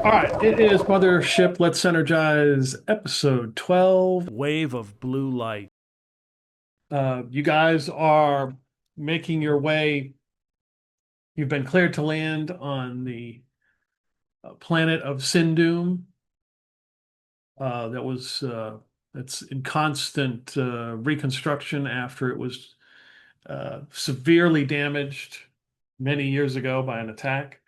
All right, it is Mothership. Let's Synergize episode 12, Wave of Blue Light. You guys are making your way. You've been cleared to land on the planet of Sindum. That was It's in constant reconstruction after it was severely damaged many years ago by an attack.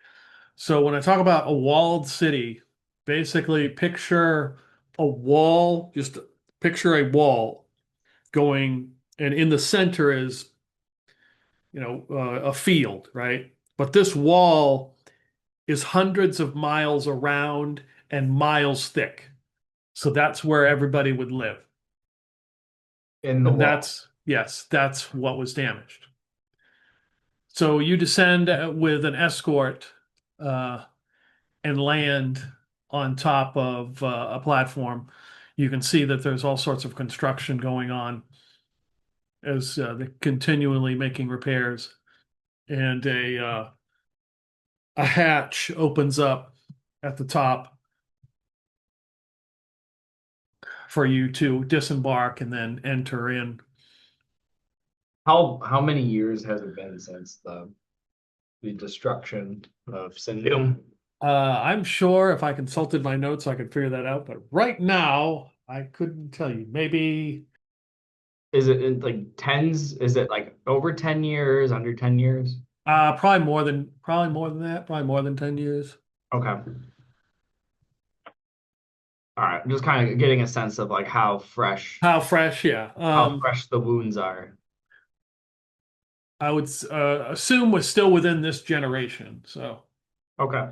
So when I talk about a walled city, basically picture a wall, just picture a wall going, and in the center is, a field, right? But this wall is hundreds of miles around and miles thick. So that's where everybody would live. In the And wall. that's what was damaged. So you descend with an escort uh, and land on top of a platform. You can see that there's all sorts of construction going on as they're continually making repairs. And a hatch opens up at the top for you to disembark and then enter in. How many years has it been since the destruction of Sindum? I'm sure if I consulted my notes, I could figure that out. But right now, I couldn't tell you. Maybe Is it like tens? Is it like over 10 years, under 10 years? probably more than that. Probably more than 10 years. Okay. All right. I'm just kind of getting a sense of like How fresh? Yeah. how fresh the wounds are. I would assume was still within this generation. So Okay.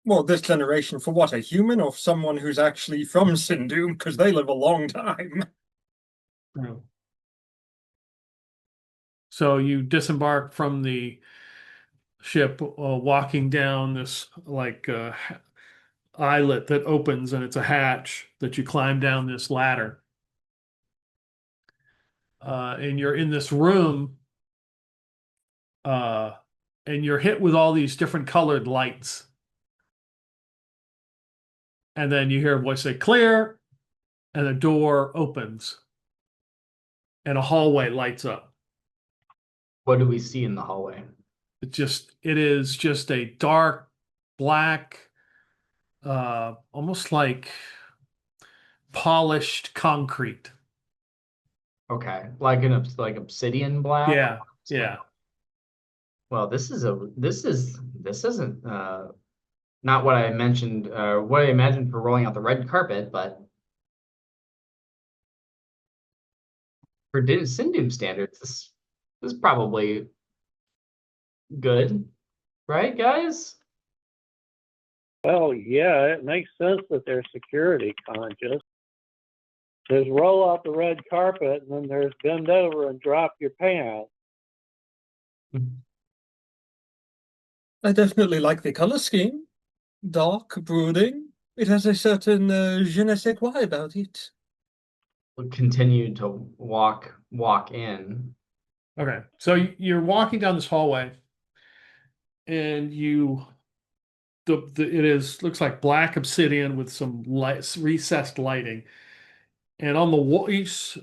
Well, this generation for what, a human or someone who's actually from Sindhu, because they live a long time. you so you disembark from the ship, walking down this islet that opens, and it's a hatch that you climb down this ladder, and you're in this room, uh, and you're hit with all these different colored lights, and then you hear a voice say "clear," and a door opens, and a hallway lights up. What do we see in the hallway? It is just a dark black, almost like polished concrete. Okay. Like obsidian black? Yeah, yeah. Well, this isn't not what I mentioned, what I imagined for rolling out the red carpet, but for Sindum standards, this is probably good, right, guys? Well, yeah, it makes sense that they're security conscious. There's roll out the red carpet, and then there's bend over and drop your pants. I definitely like the color scheme. Dark, brooding. It has a certain je ne sais quoi about it. We'll continue to walk in. Okay, so you're walking down this hallway, and it is looks like black obsidian with some recessed lighting, and on the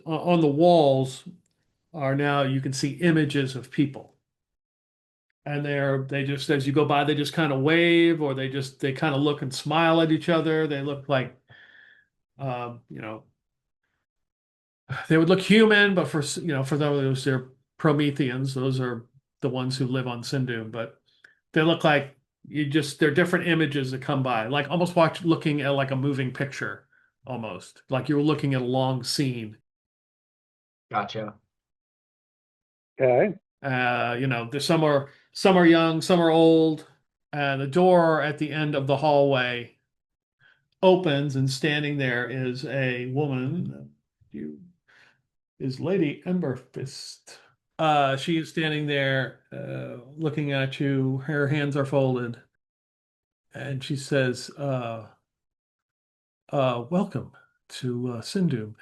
on the walls are now you can see images of people, and they just as you go by they just kind of wave, or they kind of look and smile at each other. They look like um, you know they would look human, but for those they're Prometheans. Those are the ones who live on Sindhu, but they look like they're different images that come by, like almost looking at like a moving picture, almost like you were looking at a long scene. Gotcha. Okay. There's some are young, some are old. The door at the end of the hallway opens, and standing there is a woman. You is Lady Emberfist. She is standing there, looking at you. Her hands are folded, and she says, "Welcome to Sindhu.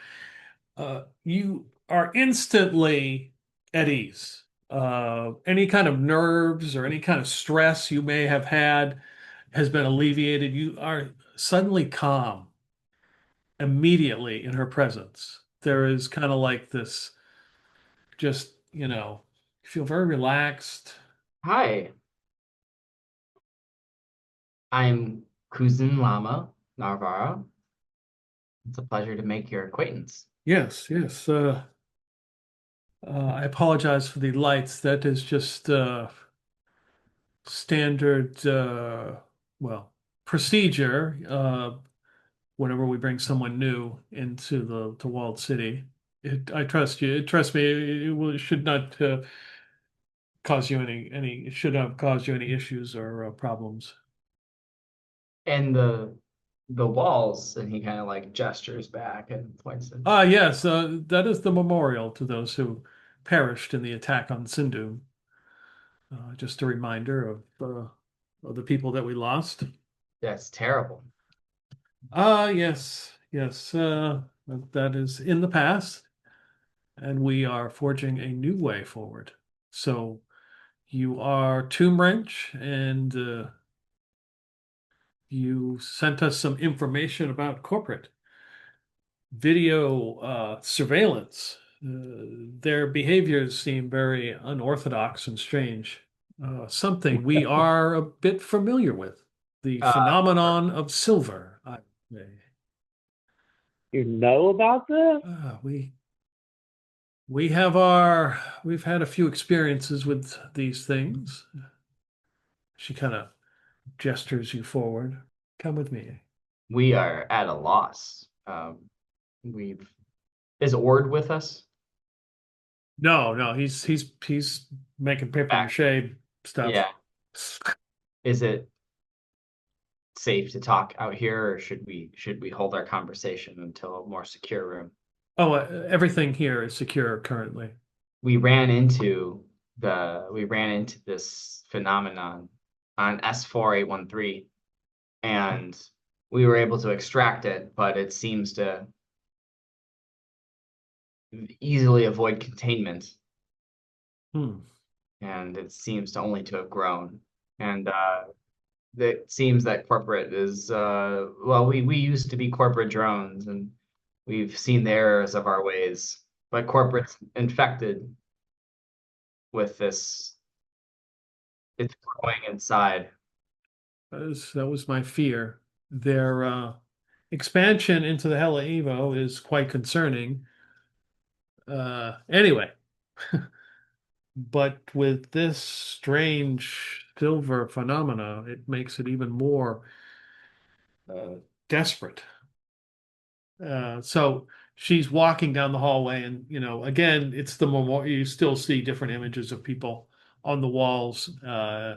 You are instantly at ease. Any kind of nerves or any kind of stress you may have had has been alleviated. You are suddenly calm immediately in her presence. There is kind of like this, just, you feel very relaxed. Hi, I'm Kuzin Lama Narvara. It's a pleasure to make your acquaintance. Yes, yes. I apologize for the lights. That is just standard, well, procedure whenever we bring someone new into the walled city. I trust you. Trust me. It should not cause you any. It should not cause you any issues or problems. And the walls, and he kind of like gestures back and points it. Ah, yes. That is the memorial to those who perished in the attack on Sindhu. Just a reminder of the people that we lost. That's terrible. Yes, yes. That is in the past, and we are forging a new way forward. So you are Tomb Wrench, and you sent us some information about corporate video surveillance. Their behaviors seem very unorthodox and strange. Something we are a bit familiar with. The Uh, phenomenon of silver. You know about this? We've had a few experiences with these things. She kind of gestures you forward. Come with me. we are at a loss. We've Is Ord with us? No, no, he's making paper Back. mache stuff. Yeah. Is it safe to talk out here, or should we hold our conversation until a more secure room? Oh, everything here is secure currently. We ran into this phenomenon on S4813, and we were able to extract it, but it seems to easily avoid containment, Hmm. and it seems to only to have grown. And it seems that corporate is well, we used to be corporate drones, and we've seen the errors of our ways, but corporate's infected with this. It's growing inside. That was my fear. Their expansion into the Hella Evo is quite concerning. Anyway, but with this strange silver phenomena, it makes it even more desperate. So she's walking down the hallway, and again, it's the memorial. You still see different images of people on the walls as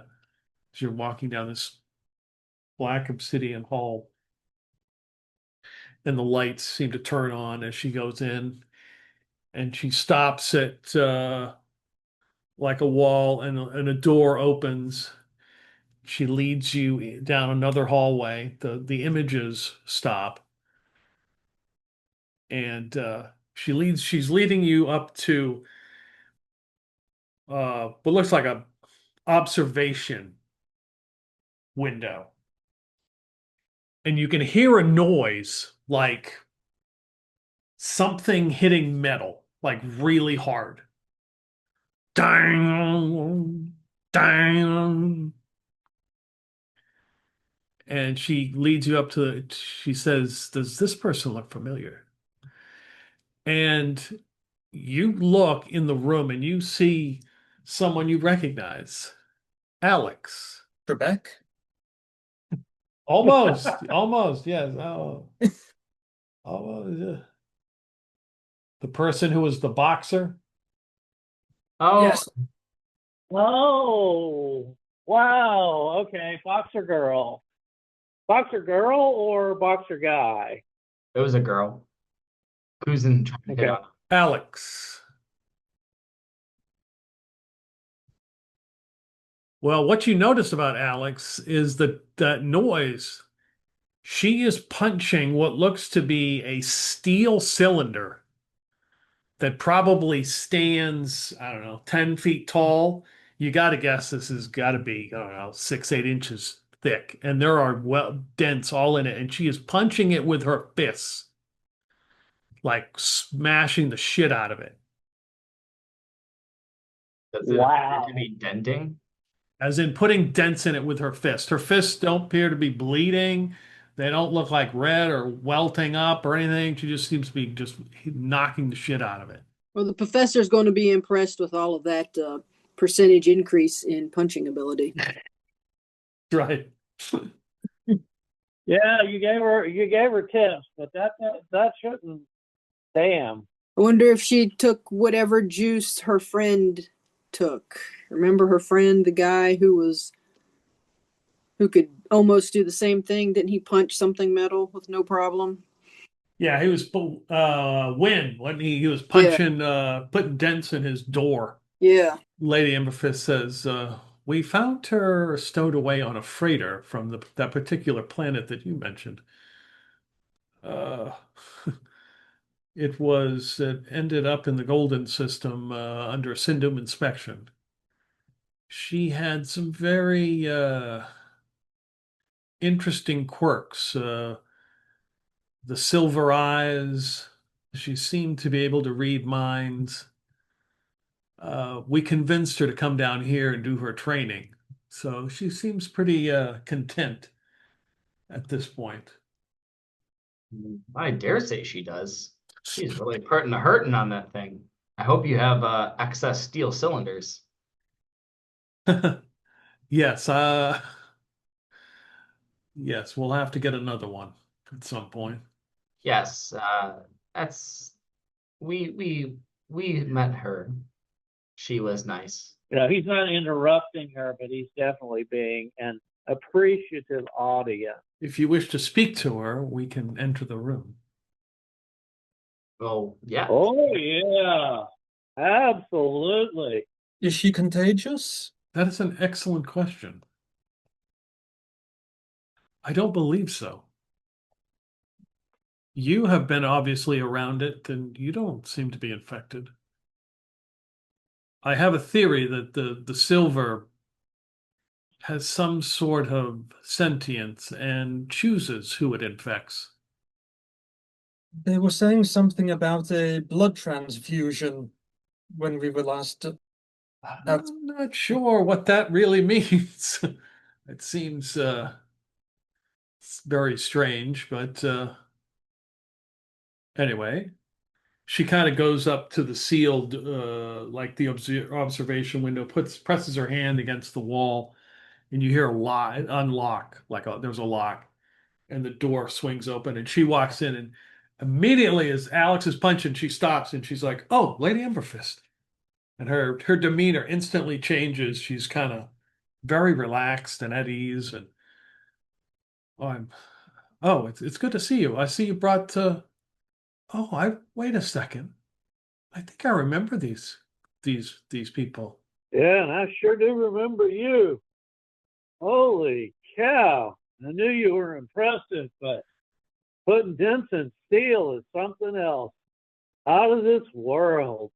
you're walking down this black obsidian hall, and the lights seem to turn on as she goes in, and she stops at like a wall, and a door opens. She leads you down another hallway. The images stop, and she's leading you up to what looks like a observation window. And you can hear a noise like something hitting metal, like really hard. Dang, dang. And she leads you up to she says, "Does this person look familiar?" And you look in the room and you see someone you recognize. Alex. Trebek? Almost, almost, yes. Oh, almost. Yeah. The person who was the boxer. Oh, Yes. Oh, wow. Okay, boxer girl. Boxer girl or boxer guy? it was a girl. Kuzin tried to hit Okay. on him. Alex. Well, what you notice about Alex is that noise. She is punching what looks to be a steel cylinder that probably stands, I don't know, 10 feet tall. You got to guess this has got to be, I don't know, 6, 8 inches thick, and there are dents all in it, and she is punching it with her fists, like smashing the shit out of it. Does it appear Wow. to be denting? As in putting dents in it with her fist. Her fists don't appear to be bleeding. They don't look like red or welting up or anything. She just seems to be just knocking the shit out of it. Well, the professor's going to be impressed with all of that percentage increase in punching ability. Right. Yeah, you gave her tips, but that shouldn't. Damn. I wonder if she took whatever juice her friend took. Remember her friend, the guy who could almost do the same thing? Didn't he punch something metal with no problem? Yeah, he was Win, wasn't he? He was punching, putting dents in his door. Yeah. Lady Emberfist says, we found her stowed away on a freighter from that particular planet that you mentioned. Uh, it ended up in the Golden System under Sindum inspection. She had some very interesting quirks. The silver eyes. She seemed to be able to read minds. We convinced her to come down here and do her training. So she seems pretty content at this point. I dare say she does. She's really putting a hurting on that thing. I hope you have excess steel cylinders. Yes, yes, we'll have to get another one at some point. Yes, that's we met her. She was nice. He's not interrupting her, but he's definitely being an appreciative audience. If you wish to speak to her, we can enter the room. Oh, yeah. Oh yeah, absolutely. Is she contagious? That is an excellent question. I don't believe so. You have been obviously around it, and you don't seem to be infected. I have a theory that the silver has some sort of sentience and chooses who it infects. They were saying something about a blood transfusion when we were last. I'm not sure what that really means. It seems very strange, but anyway, she kind of goes up to the sealed, like the observation window, presses her hand against the wall, and you hear a lock, unlock, there's a lock, and the door swings open, and she walks in, and immediately as Alex is punching, she stops, and she's like, "Oh, Lady Emberfist," and her demeanor instantly changes. She's kind of very relaxed and at ease, and it's good to see you. I see you brought. Wait a second. I think I remember these people. Yeah, and I sure do remember you. Holy cow! I knew you were impressive, but putting dents in steel is something else. Out of this world.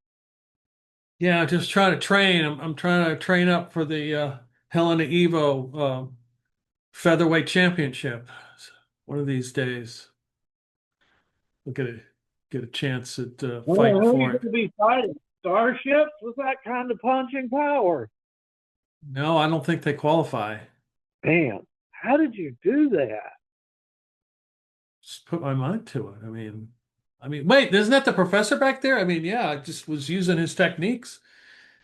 Yeah, just trying to train. I'm trying to train up for the Helena Evo featherweight championship. One of these days, we'll get a chance at fighting Who are you for going it. to be fighting? Starships with that kind of punching power? No, I don't think they qualify. Man, how did you do that? Just put my mind to it. I mean, wait, isn't that the professor back there? I mean, yeah, I just was using his techniques.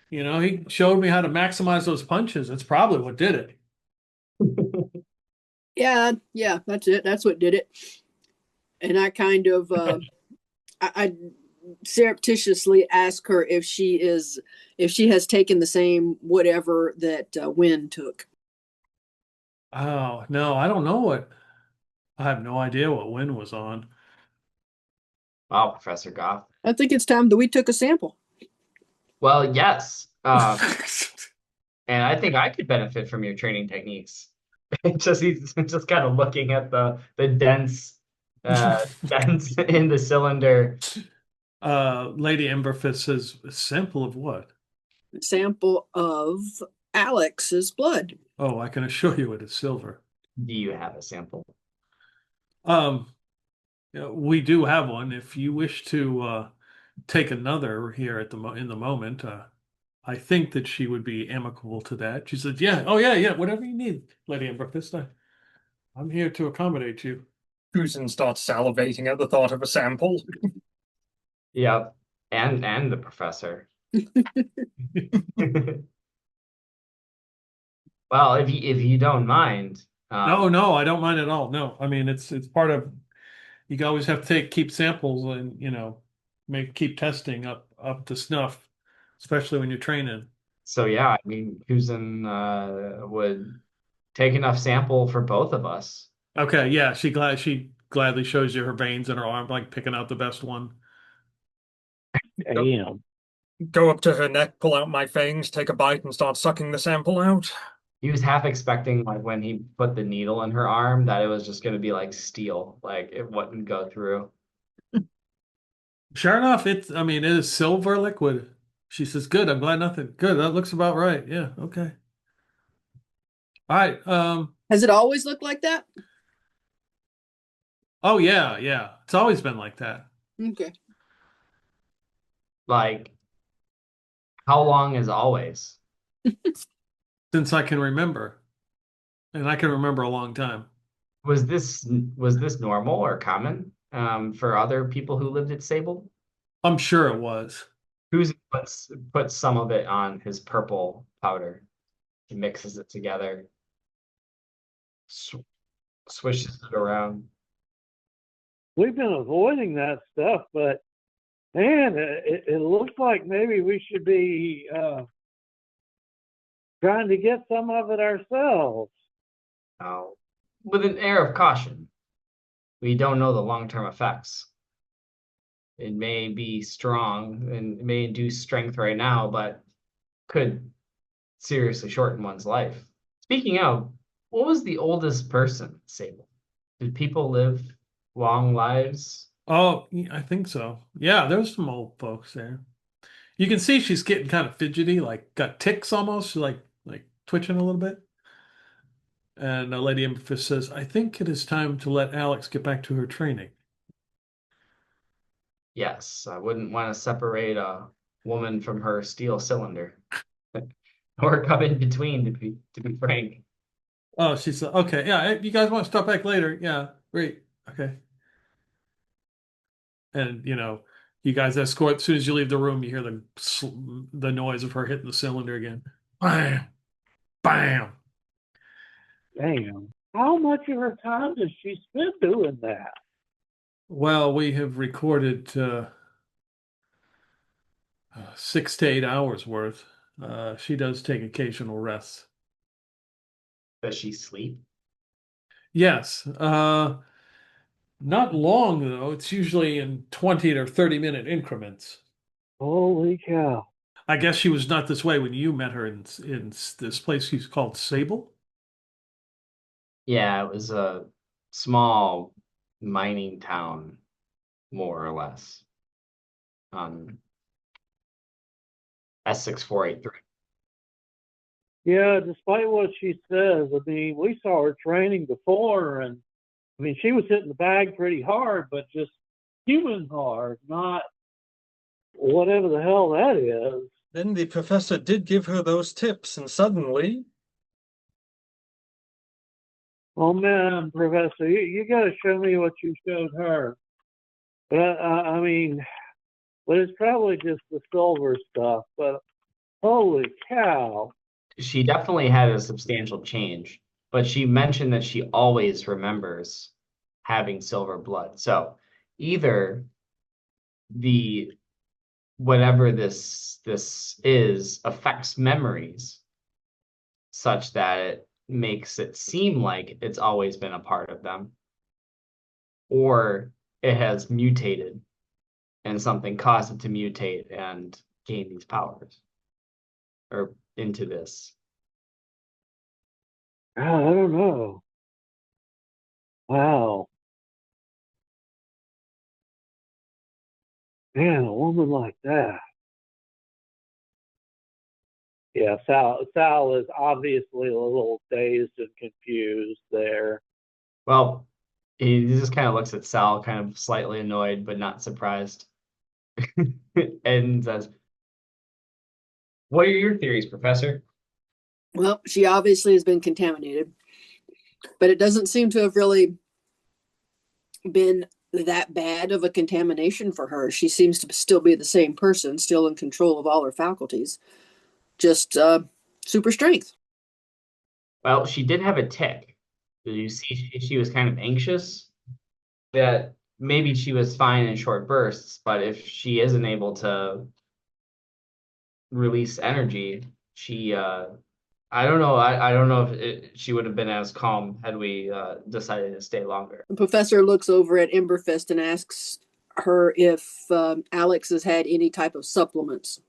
He showed me how to maximize those punches. That's probably what did it. Yeah, that's it. That's what did it. And I kind of, I surreptitiously ask her if she has taken the same whatever that Wynn took. Oh, no, I don't know I have no idea what Win was on. Wow, Professor Goff. I think it's time that we took a sample. Well, yes. And I think I could benefit from your training techniques. He's just kind of looking at the dents in the cylinder. Lady Emberfist says, a sample of what? A sample of Alex's blood. Oh, I can assure you it is silver. Do you have a sample? Um, we do have one. If you wish to take another here at in the moment, I think that she would be amicable to that. She said, "Yeah, oh yeah, whatever you need, Lady Emberfist. I'm here to accommodate you." Susan starts salivating at the thought of a sample. Yep. And the professor. Well, if you don't mind, No, I don't mind at all. No, I mean it's part of you always have to keep samples and keep testing up to snuff, especially when you're training. so yeah, I mean, Kuzen would take enough sample for both of us. Okay, yeah, she gladly shows you her veins in her arm, like picking out the best one. Damn. Go up to her neck, pull out my fangs, take a bite, and start sucking the sample out. He was half expecting, like, when he put the needle in her arm, that it was just going to be like steel, like it wouldn't go through. Sure enough, I mean, it is silver liquid. She says, "Good, I'm glad nothing. Good, that looks about right. Yeah, okay. All right. Has it always looked like that? Oh yeah. It's always been like that. Okay. Like, how long is always? Since I can remember. And I can remember a long time. Was this normal or common for other people who lived at Sable? I'm sure it was. Who's puts some of it on his purple powder. He mixes it together, sw swishes it around. We've been avoiding that stuff, but man, it looks like maybe we should be trying to get some of it ourselves. With an air of caution. We don't know the long-term effects. It may be strong and it may induce strength right now, but could seriously shorten one's life. Speaking of, what was the oldest person at Sable? Did people live long lives? Oh, I think so. Yeah, there's some old folks there. You can see she's getting kind of fidgety, like got ticks almost, like twitching a little bit. And Lady Emberfist says, "I think it is time to let Alex get back to her training." Yes, I wouldn't want to separate a woman from her steel cylinder. Or come in between, to be frank. Oh, she said, "Okay, yeah, you guys want to stop back later? Yeah, great, okay." And you guys escort. As soon as you leave the room, you hear the noise of her hitting the cylinder again. Bam, bam. Damn. How much of her time does she spend doing that? Well, we have recorded 6 to 8 hours worth. She does take occasional rests. Does she sleep? Yes. Not long though. It's usually in 20 or 30-minute increments. Holy cow. I guess she was not this way when you met her in this place she's called Sable. Yeah, it was a small mining town, more or less, on S6483. Yeah, despite what she says, I mean, we saw her training before, and I mean, she was hitting the bag pretty hard, but just human hard, not whatever the hell that is. Then the professor did give her those tips, and suddenly, Oh man, Professor, you got to show me what you showed her. But I mean, but it's probably just the silver stuff. But holy cow! She definitely had a substantial change, but she mentioned that she always remembers having silver blood. So either the whatever this is affects memories such that it makes it seem like it's always been a part of them, or it has mutated and something caused it to mutate and gain these powers or into this. I don't know. Wow, man, a woman like that. Yeah, Sal is obviously a little dazed and confused there. Well, he just kind of looks at Sal, kind of slightly annoyed, but not surprised, and says, "What are your theories, Professor?" Well, she obviously has been contaminated, but it doesn't seem to have really been that bad of a contamination for her. She seems to still be the same person, still in control of all her faculties, just super strength. Well, she did have a tick. Did you see she was kind of anxious? That maybe she was fine in short bursts, but if she isn't able to release energy, she I don't know. I don't know if she would have been as calm had we decided to stay longer. The professor looks over at Emberfist and asks her if Alex has had any type of supplements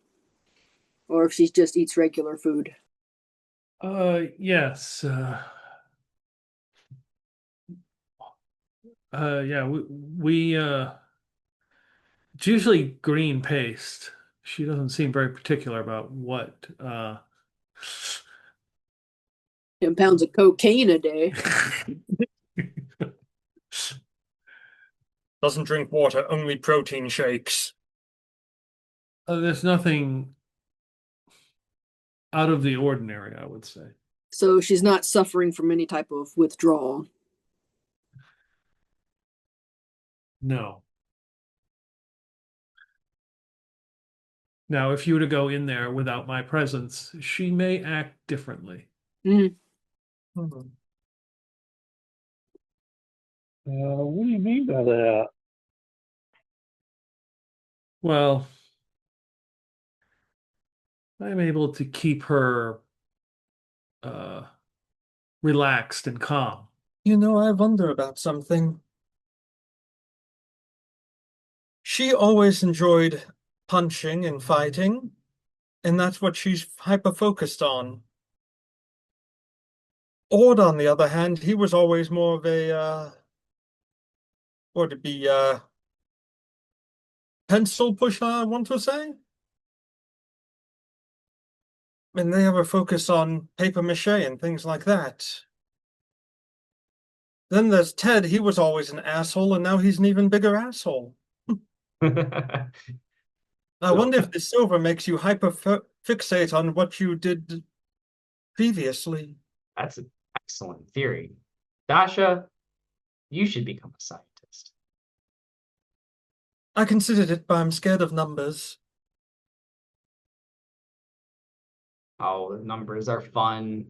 or if she just eats regular food. Yes. Yeah, it's usually green paste. She doesn't seem very particular about what 10 pounds of cocaine a day. Doesn't drink water, only protein shakes. There's nothing out of the ordinary, I would say. So she's not suffering from any type of withdrawal. No. Now, if you were to go in there without my presence, she may act differently. Mm. Hmm. What do you mean by that? Well, I'm able to keep her uh, relaxed and calm. You know, I wonder about something. She always enjoyed punching and fighting, and that's what she's hyper-focused on. Ord, on the other hand, he was always more of a, what would it be, pencil pusher, I want to say? And they have a focus on paper mache and things like that. Then there's Ted, he was always an asshole, and now he's an even bigger asshole. I wonder if the silver makes you hyper-fixate on what you did previously. That's an excellent theory. Dasha, you should become a scientist. I considered it, but I'm scared of numbers. Oh, the numbers are fun.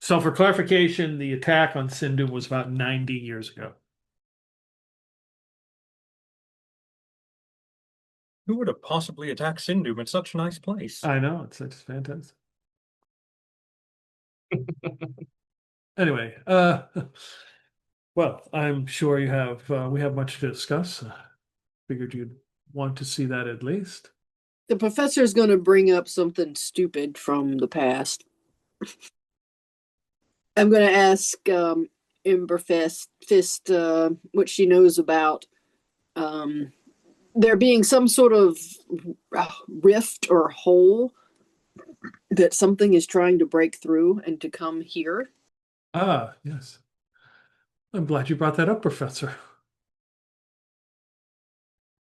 So, for clarification, the attack on Sindhu was about 90 years ago. Who would have possibly attacked Sindhu in such a nice place? I know, it's fantastic. Anyway, well, I'm sure you have we have much to discuss. Figured you'd want to see that at least. The professor is going to bring up something stupid from the past. I'm going to ask Emberfist what she knows about there being some sort of rift or hole that something is trying to break through and to come here. Ah, yes. I'm glad you brought that up, Professor.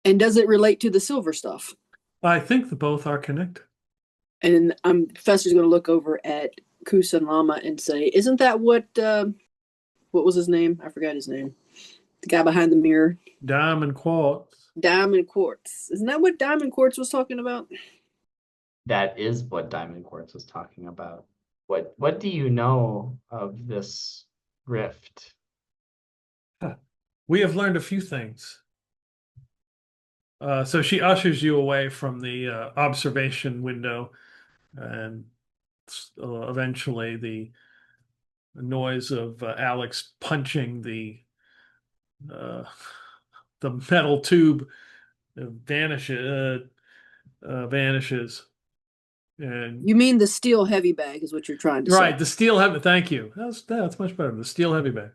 And does it relate to the silver stuff? I think the both are connected. And Professor's going to look over at Kusan Lama and say, "Isn't that what was his name? I forgot his name. The guy behind the mirror. Diamond quartz. Diamond Quartz. Isn't that what Diamond Quartz was talking about?" That is what Diamond Quartz was talking about. What do you know of this rift? We have learned a few things. So she ushers you away from the observation window, and eventually the noise of Alex punching uh, the metal tube vanishes. And You mean the steel heavy bag is what you're trying to say. right, the steel heavy. Thank you. That's much better. The steel heavy bag.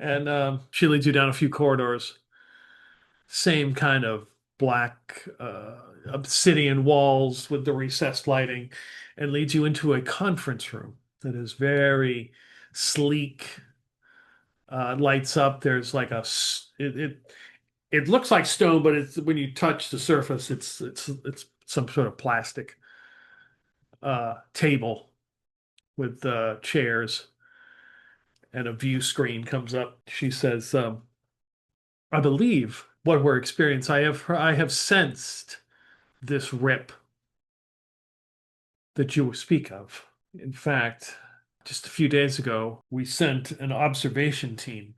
And she leads you down a few corridors. Same kind of black obsidian walls with the recessed lighting. and leads you into a conference room that is very sleek. Lights up. There's like it looks like stone, but it's when you touch the surface, it's some sort of plastic table with chairs, and a view screen comes up. She says, "I believe what we're experiencing. I have sensed this rip that you speak of. In fact, just a few days ago, we sent an observation team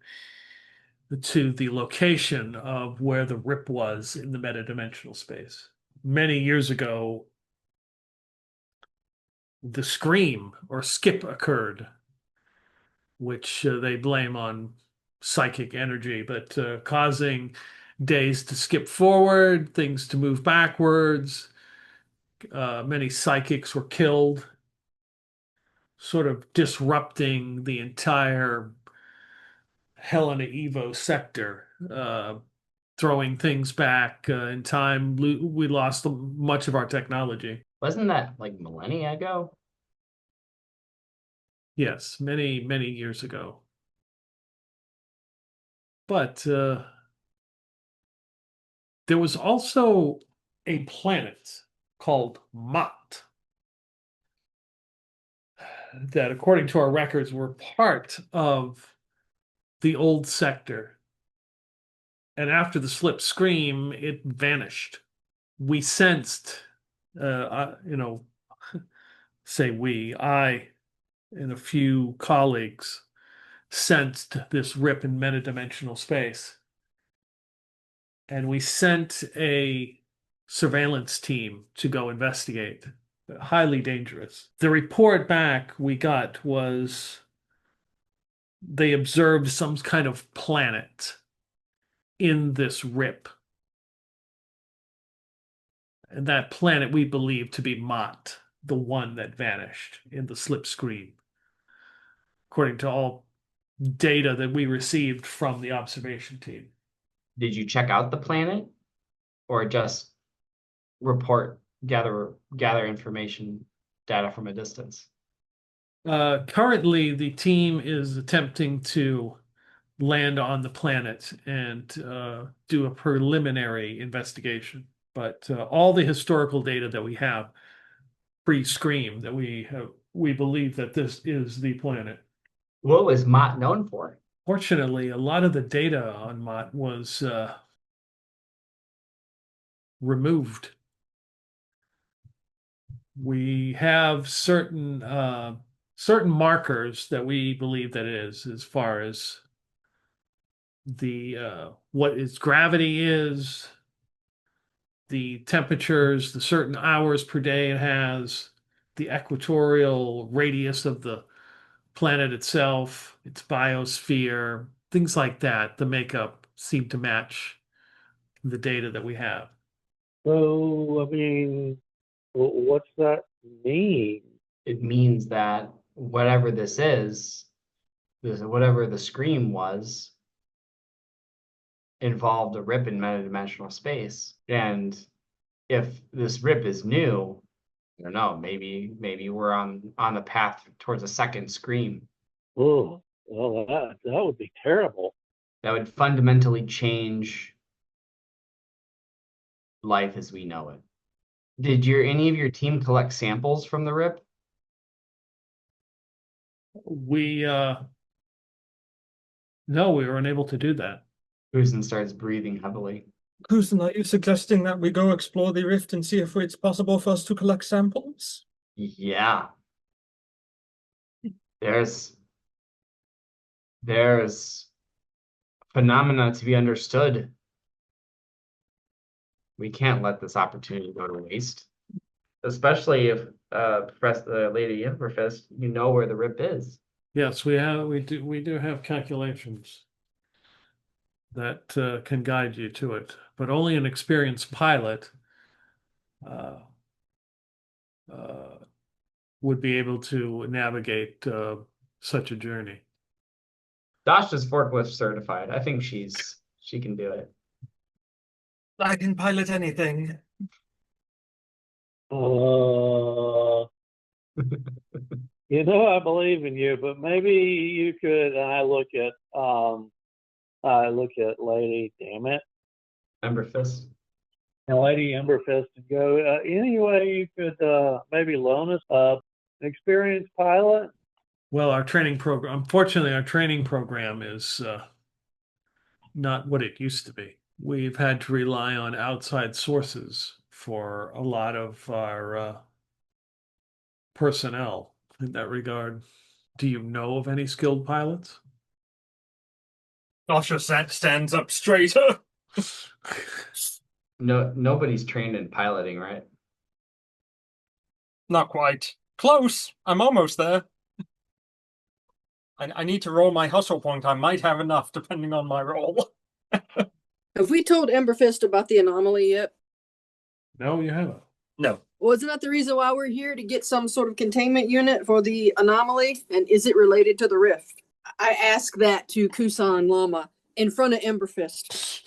to the location of where the rip was in the metadimensional space. Many years ago, the scream or skip occurred, which they blame on psychic energy, but causing days to skip forward, things to move backwards. Many psychics were killed, sort of disrupting the entire Helena Evo sector, throwing things back in time. We lost much of our technology. Wasn't that like millennia ago? Yes, many, many years ago. But there was also a planet called Mott that, according to our records, were part of the old sector. And after the slip scream, it vanished. We sensed, say we, I and a few colleagues sensed this rip in metadimensional space. And we sent a surveillance team to go investigate. Highly dangerous. The report back we got was they observed some kind of planet in this rip. And that planet we believe to be Mott, the one that vanished in the slipstream, according to all data that we received from the observation team. Did you check out the planet or just gather information data from a distance? Currently, the team is attempting to land on the planet and do a preliminary investigation. But all the historical data that we have pre-scream that we believe that this is the planet. What was Mott known for? Fortunately, a lot of the data on Mott was removed. We have certain markers that we believe that it is, as far as the what its gravity is, the temperatures, the certain hours per day it has, the equatorial radius of the planet itself, its biosphere, things like that. The makeup seem to match the data that we have. So, I mean, what's that mean? It means that whatever this is, whatever the scream was, involved a rip in metadimensional space. And if this rip is new, I don't know, maybe we're on the path towards a second scream. Oh, well, that would be terrible. That would fundamentally change life as we know it. Did any of your team collect samples from the rip? No, we were unable to do that. Susan starts breathing heavily. Kusen, are you suggesting that we go explore the rift and see if it's possible for us to collect samples? Yeah. There's phenomena to be understood. We can't let this opportunity go to waste. Especially if Professor Lady Emberfist, you know where the rip is. Yes, we do have calculations that can guide you to it, but only an experienced pilot would be able to navigate such a journey. Dasha's forklift certified. I think she can do it. I can pilot anything. You know, I believe in you, but maybe you could. And I look at Lady, damn it, Emberfist. and Lady Emberfist, and go. Any way you could maybe loan us an experienced pilot? Well, our training program, unfortunately, our training program is not what it used to be. We've had to rely on outside sources for a lot of our personnel in that regard. Do you know of any skilled pilots? Osher stands up straighter. No, nobody's trained in piloting, right? Not quite. Close. I'm almost there. I need to roll my hustle point. I might have enough depending on my roll. Have we told Emberfist about the anomaly yet? No, you haven't. No. Well, isn't that the reason why we're here, to get some sort of containment unit for the anomaly? And is it related to the rift? I ask that to Kusan Lama in front of Emberfist.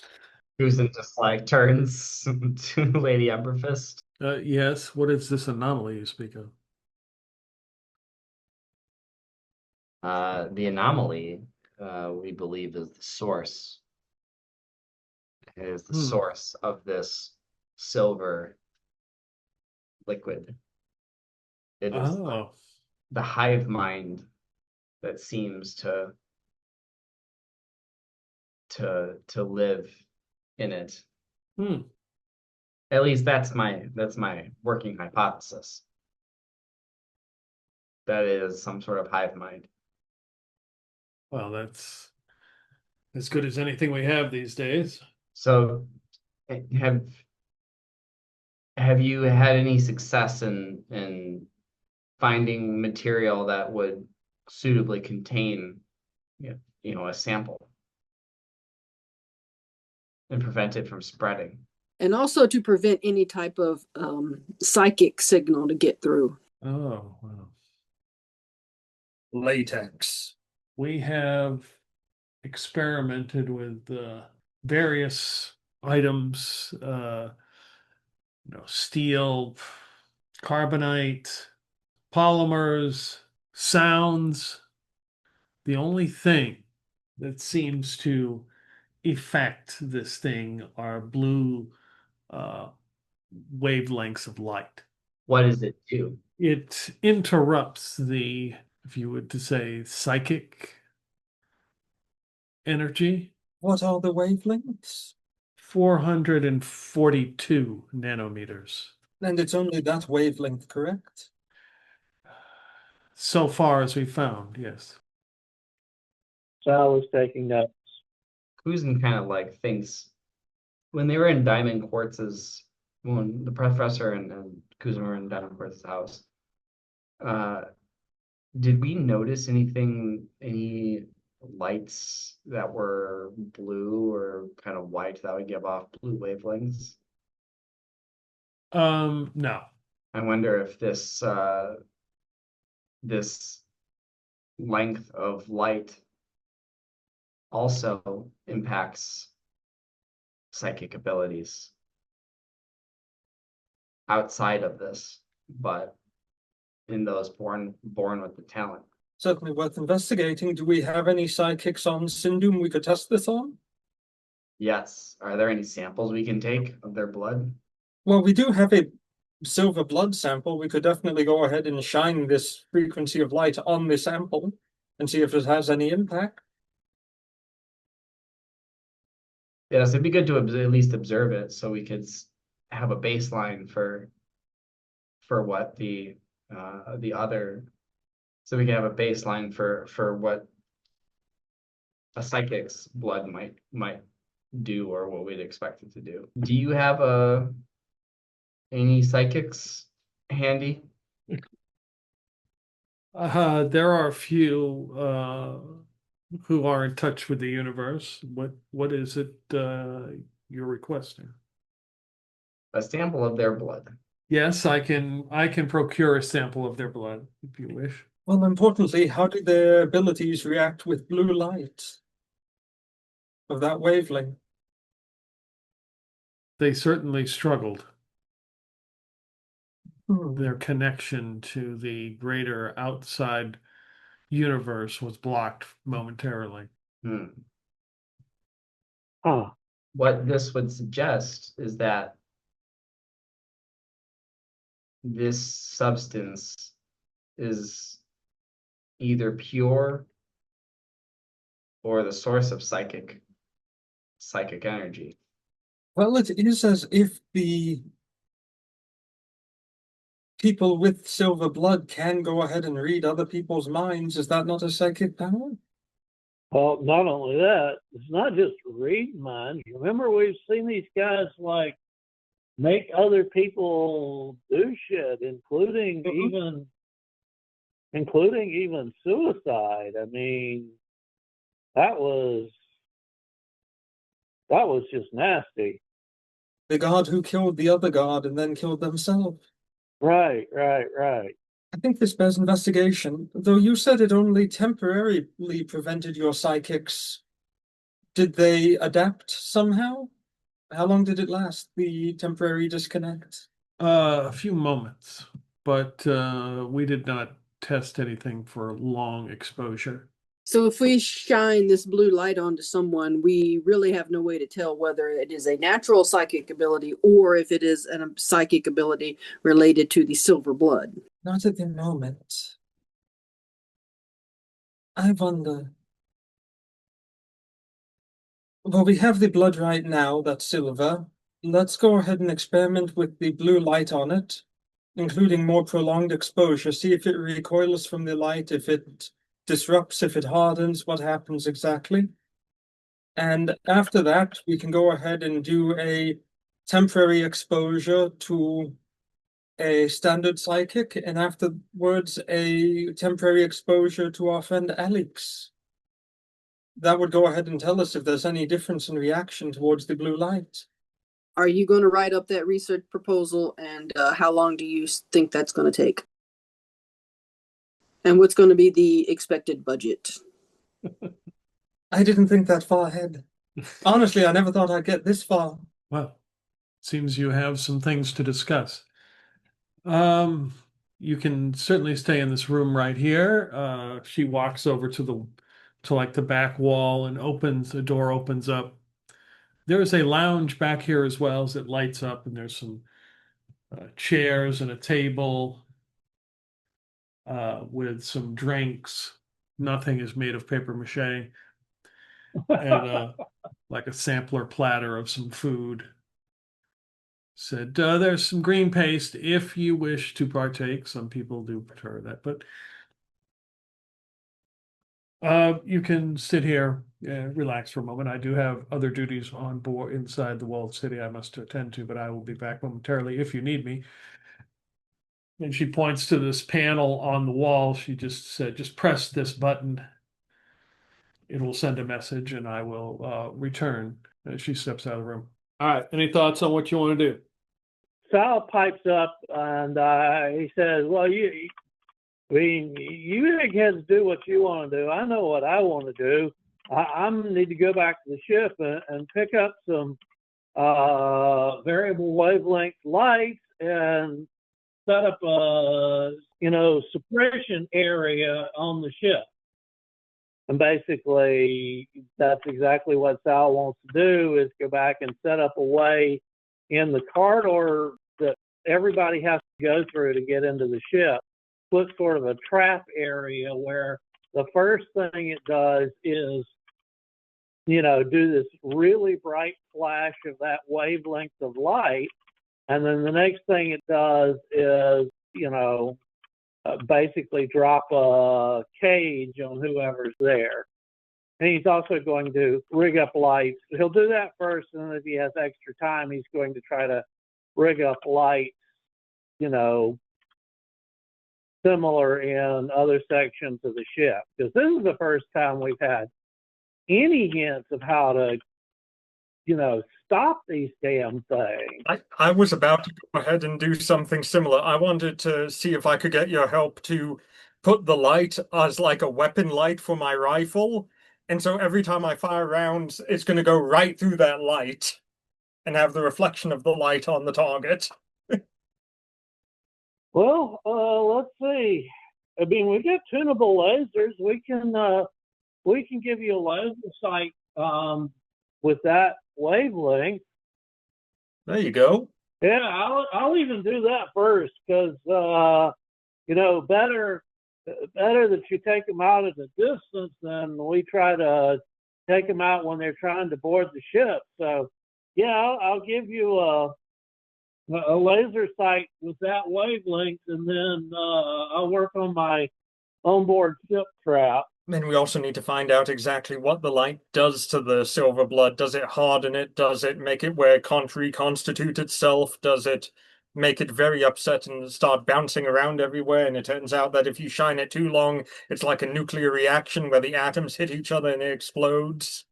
Susan just like turns to Lady Emberfist. Yes. What is this anomaly you speak of? The anomaly, we believe, is the source. It is the source of this silver liquid. It is the hive mind that seems to live in it. At least that's my working hypothesis. That is some sort of hive mind. Well, that's as good as anything we have these days. So have you had any success in finding material that would suitably contain, a sample and prevent it from spreading? And also to prevent any type of psychic signal to get through. Oh, wow. Latex. We have experimented with various items, steel, carbonite, polymers, sounds. The only thing that seems to affect this thing are blue wavelengths of light. What does it do? It interrupts the, if you would to say, psychic energy. What are the wavelengths? 442 nanometers. And it's only that wavelength, correct? So far as we found, yes. Sal was taking notes. Kuzin kind of like thinks when they were in Diamond Quartz's, when the professor and Kuzin were in Diamond Quartz's house, did we notice any lights that were blue or kind of white that would give off blue wavelengths? No. I wonder if this length of light also impacts psychic abilities outside of this, but in those born with the talent. Certainly worth investigating. Do we have any psychics on Sindum we could test this on? Yes. Are there any samples we can take of their blood? Well, we do have a silver blood sample. We could definitely go ahead and shine this frequency of light on the sample and see if it has any impact. Yes, it'd be good to at least observe it so we could have a baseline for what the other, so we can have a baseline for what a psychic's blood might do or what we'd expect it to do. Do you have any psychics handy? There are a few who are in touch with the universe. What is it you're requesting? A sample of their blood. Yes, I can procure a sample of their blood if you wish. Well, importantly, how do their abilities react with blue light of that wavelength? They certainly struggled. their connection to the greater outside universe was blocked momentarily. Hmm. Huh. What this would suggest is that this substance is either pure or the source of psychic energy. Well, it is as if the people with silver blood can go ahead and read other people's minds. Is that not a psychic power? Well, not only that, it's not just reading minds. Remember, we've seen these guys like make other people do shit, including even suicide. I mean, that was just nasty. The god who killed the other god and then killed themselves. Right. I think this bears investigation, though you said it only temporarily prevented your psychics. Did they adapt somehow? How long did it last, the temporary disconnect? A few moments, but we did not test anything for long exposure. So if we shine this blue light onto someone, we really have no way to tell whether it is a natural psychic ability or if it is a psychic ability related to the silver blood. Not at the moment. I wonder. Well, we have the blood right now, that's silver. Let's go ahead and experiment with the blue light on it, including more prolonged exposure. See if it recoils from the light, if it disrupts, if it hardens, what happens exactly. And after that, we can go ahead and do a temporary exposure to a standard psychic, and afterwards a temporary exposure to our friend Alex. That would go ahead and tell us if there's any difference in reaction towards the blue light. Are you going to write up that research proposal, and how long do you think that's going to take? And what's going to be the expected budget? I didn't think that far ahead. Honestly, I never thought I'd get this far. Well, seems you have some things to discuss. You can certainly stay in this room right here. She walks over to like the back wall and the door opens up. There is a lounge back here as well as it lights up, and there's some chairs and a table with some drinks. Nothing is made of paper mache. And like a sampler platter of some food. Said, there's some green paste if you wish to partake. Some people do prefer that, but you can sit here, relax for a moment. I do have other duties on board inside the walled city I must attend to, but I will be back momentarily if you need me. And she points to this panel on the wall. She just said, just press this button. It will send a message and I will return. As she steps out of the room. All right. Any thoughts on what you want to do? Sal pipes up and he says, "Well, you eggheads do what you want to do. I know what I want to do. I need to go back to the ship and pick up some variable wavelength lights and set up a suppression area on the ship." And basically, that's exactly what Sal wants to do, is go back and set up a way in the corridor that everybody has to go through to get into the ship. Put sort of a trap area where the first thing it does is, do this really bright flash of that wavelength of light. And then the next thing it does is, basically drop a cage on whoever's there. And he's also going to rig up lights. He'll do that first, and then if he has extra time, he's going to try to rig up lights, similar in other sections of the ship. Because this is the first time we've had any hints of how to, stop these damn things. I was about to go ahead and do something similar. I wanted to see if I could get your help to put the light as like a weapon light for my rifle. And so every time I fire rounds, it's going to go right through that light and have the reflection of the light on the target. Well, let's see. I mean, we got tunable lasers. We can give you a laser sight with that wavelength. There you go. Yeah, I'll even do that first because better that you take them out at a distance than we try to take them out when they're trying to board the ship. So yeah, I'll give you a laser sight with that wavelength, and then I'll work on my onboard ship trap. And we also need to find out exactly what the light does to the silver blood. Does it harden it? Does it make it reconstitute itself? Does it make it very upset and start bouncing around everywhere? And it turns out that if you shine it too long, it's like a nuclear reaction where the atoms hit each other and it explodes.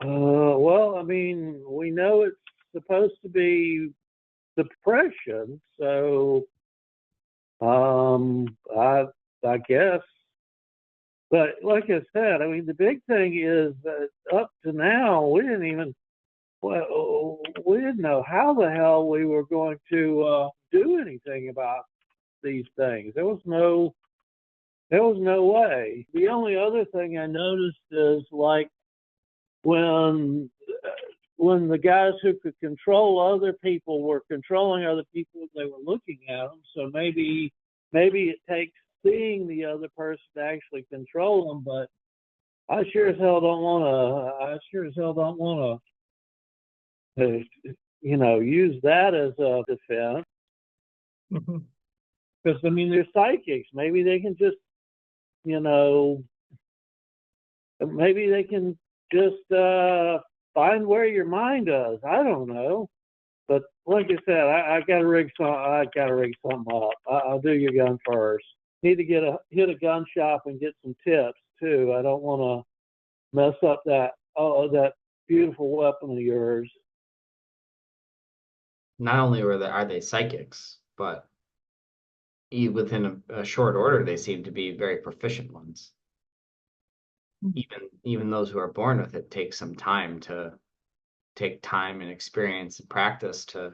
Well, I mean, we know it's supposed to be suppression, so I guess. But like I said, I mean, the big thing is that up to now, we didn't know how the hell we were going to do anything about these things. There was no way. The only other thing I noticed is like when the guys who could control other people were controlling other people, they were looking at them. So maybe it takes seeing the other person to actually control them, but I sure as hell don't want to use that as a defense. Because I mean, they're psychics. Maybe they can just, maybe they can just find where your mind is. I don't know. But like I said, I gotta rig something up. I'll do your gun first. Need to hit a gun shop and get some tips too. I don't want to mess up that beautiful weapon of yours. Not only are they psychics, but within a short order, they seem to be very proficient ones. Even those who are born with it take time and experience and practice to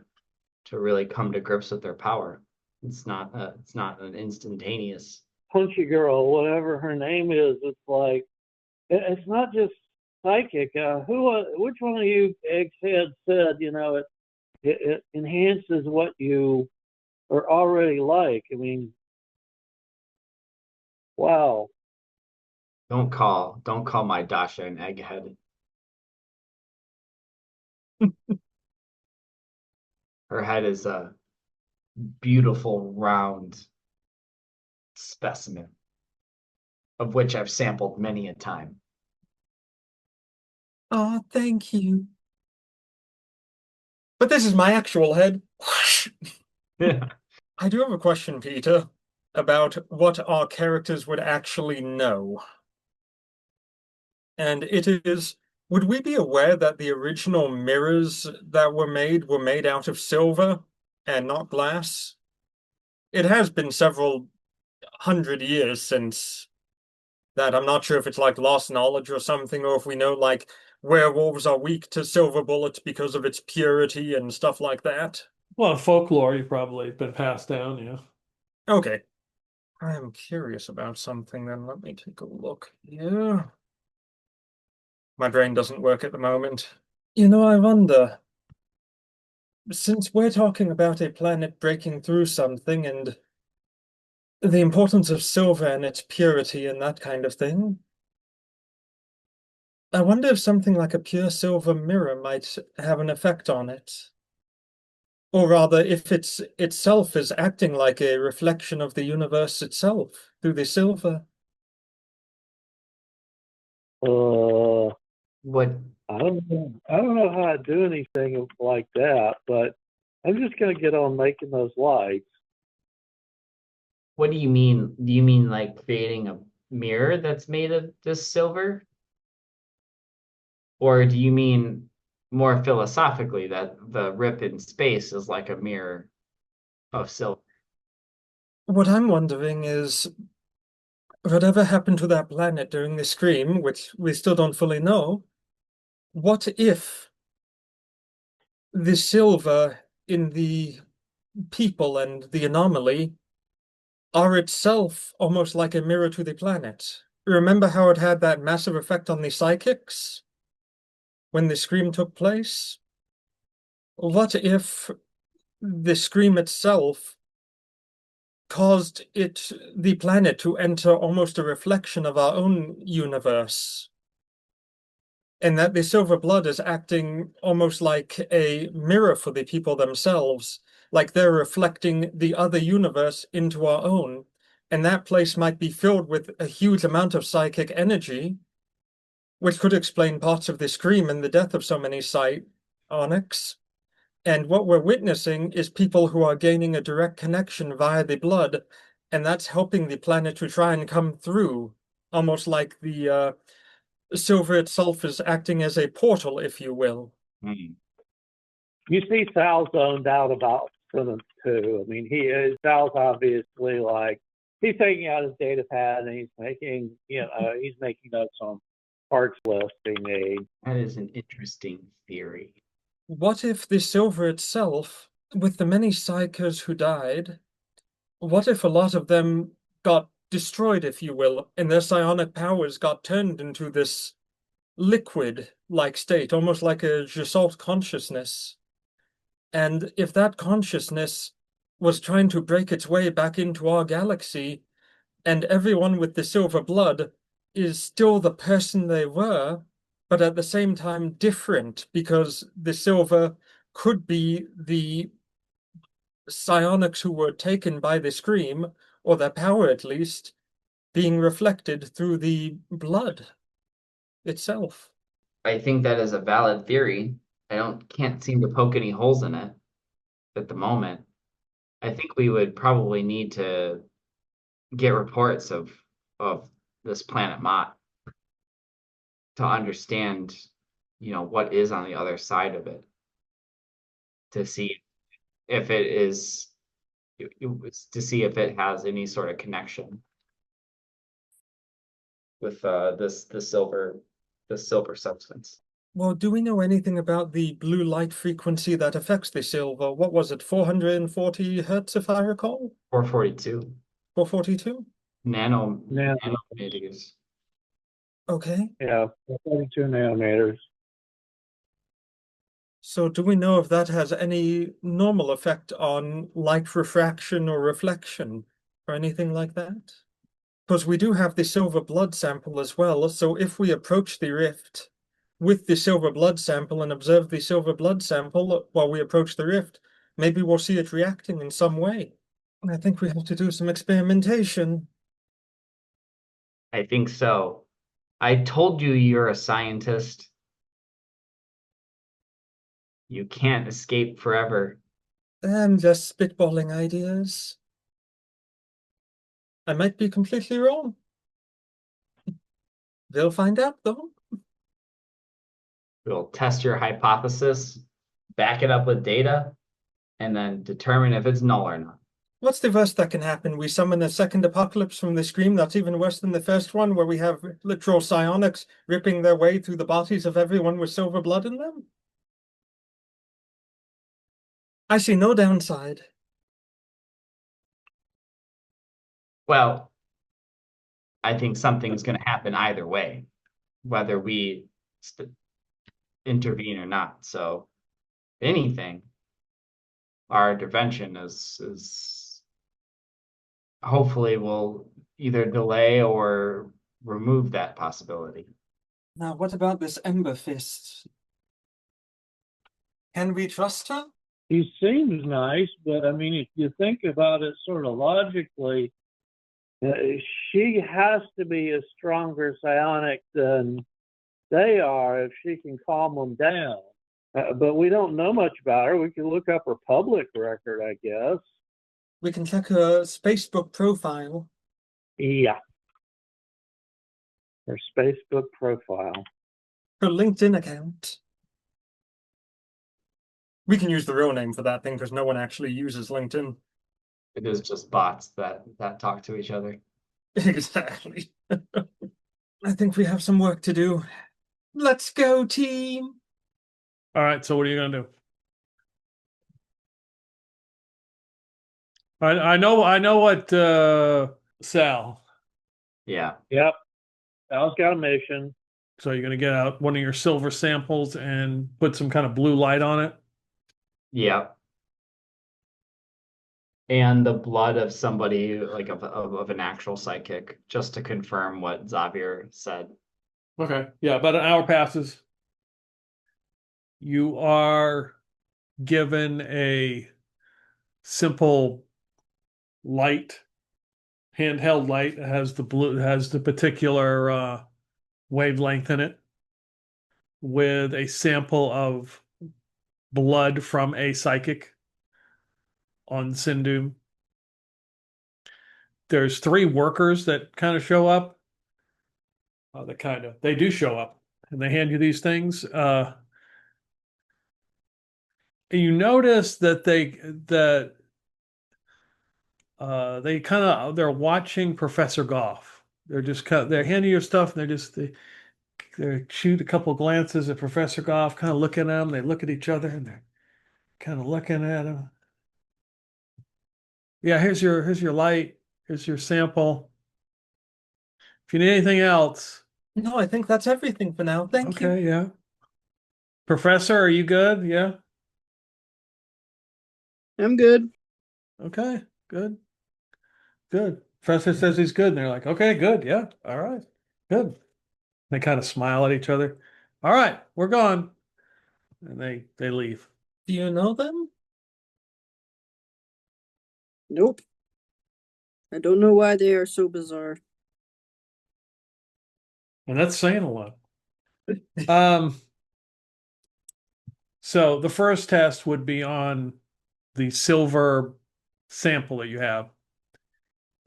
really come to grips with their power. It's not an instantaneous. Punchy girl, whatever her name is, it's like it's not just psychic. Which one of you eggheads said it enhances what you are already like? I mean, wow. Don't call my Dasha an egghead. Her head is a beautiful round specimen of which I've sampled many a time. Oh, thank you. But this is my actual head. I do have a question, Peter, about what our characters would actually know. And it is, would we be aware that the original mirrors that were made out of silver and not glass? It has been several hundred years since that. I'm not sure if it's like lost knowledge or something, or if we know like werewolves are weak to silver bullets because of its purity and stuff like that. Well, folklore, you've probably been passed down, yeah. Okay. I am curious about something then. Let me take a look here. My brain doesn't work at the moment. I wonder, since we're talking about a planet breaking through something and the importance of silver and its purity and that kind of thing, I wonder if something like a pure silver mirror might have an effect on it. Or rather, if itself is acting like a reflection of the universe itself through the silver. What? I don't know how I'd do anything like that, but I'm just gonna get on making those lights. What do you mean? Do you mean like creating a mirror that's made of this silver? Or do you mean more philosophically that the rip in space is like a mirror of silver? What I'm wondering is, whatever happened to that planet during the scream, which we still don't fully know, what if the silver in the people and the anomaly are itself almost like a mirror to the planet. Remember how it had that massive effect on the psychics when the scream took place? What if the scream itself caused the planet, to enter almost a reflection of our own universe? And that the silver blood is acting almost like a mirror for the people themselves, like they're reflecting the other universe into our own. And that place might be filled with a huge amount of psychic energy, which could explain parts of the scream and the death of so many psionics. And what we're witnessing is people who are gaining a direct connection via the blood, and that's helping the planet to try and come through, almost like the silver itself is acting as a portal, if you will. Hmm. You see Sal's zoned out about Sentence 2. I mean, Sal's obviously like, he's taking out his data pad and he's making notes on parts lists being made. That is an interesting theory. What if the silver itself, with the many psychers who died, what if a lot of them got destroyed, if you will, and their psionic powers got turned into this liquid-like state, almost like a Gestalt consciousness? And if that consciousness was trying to break its way back into our galaxy, and everyone with the silver blood is still the person they were, but at the same time different, because the silver could be the psionics who were taken by the scream, or their power at least, being reflected through the blood itself. I think that is a valid theory. Can't seem to poke any holes in it at the moment. I think we would probably need to get reports of this planet Mott to understand, what is on the other side of it, to see if it is, to see if it has any sort of connection with the silver substance. Well, do we know anything about the blue light frequency that affects the silver? What was it, 440 hertz, if I recall? 442 442? nanometers. Okay. Yeah, 32 nanometers. So do we know if that has any normal effect on light refraction or reflection or anything like that? Because we do have the silver blood sample as well. So if we approach the rift with the silver blood sample and observe the silver blood sample while we approach the rift, maybe we'll see it reacting in some way. I think we have to do some experimentation. I think so. I told you you're a scientist. You can't escape forever. I'm just spitballing ideas. I might be completely wrong. They'll find out, though. We'll test your hypothesis, back it up with data, and then determine if it's null or not. What's the worst that can happen? We summon a second apocalypse from the scream that's even worse than the first one, where we have literal psionics ripping their way through the bodies of everyone with silver blood in them? I see no downside. Well, I think something's going to happen either way, whether we intervene or not. So, if anything, our intervention is hopefully will either delay or remove that possibility. Now, what about this Emberfist? Can we trust her? He seems nice, but I mean, if you think about it sort of logically, she has to be a stronger psionic than they are if she can calm them down. But we don't know much about her. We can look up her public record, I guess. We can check her Facebook profile. Yeah. Her Facebook profile. Her LinkedIn account. We can use the real name for that thing because no one actually uses LinkedIn. It is just bots that talk to each other. Exactly. I think we have some work to do. Let's go, team. All right, so what are you gonna do? I know what Sal. Yeah. Yep. Al's got a mission. So you're gonna get out one of your silver samples and put some kind of blue light on it. Yeah. And the blood of somebody like of an actual psychic, just to confirm what Xavier said. Okay. Yeah, about an hour passes. You are given a simple light, handheld light. It has the blue, it has the particular wavelength in it with a sample of blood from a psychic on Sindhu. There's three workers that kind of show up. They do show up and they hand you these things. You notice that they're watching Professor Goff. They're handing you stuff and they shoot a couple glances at Professor Goff, kind of looking at him. They look at each other and they're kind of looking at him. Yeah, here's your light. Here's your sample. If you need anything else, No, I think that's everything for now. Thank you. okay, yeah. Professor, are you good? Yeah. I'm good. Okay, good. Good. Professor says he's good, and they're like, okay, good, yeah, all right, good. They kind of smile at each other. All right, we're gone. And they leave. Do you know them? Nope. I don't know why they are so bizarre. And that's saying a lot. Um, so the first test would be on the silver sample that you have.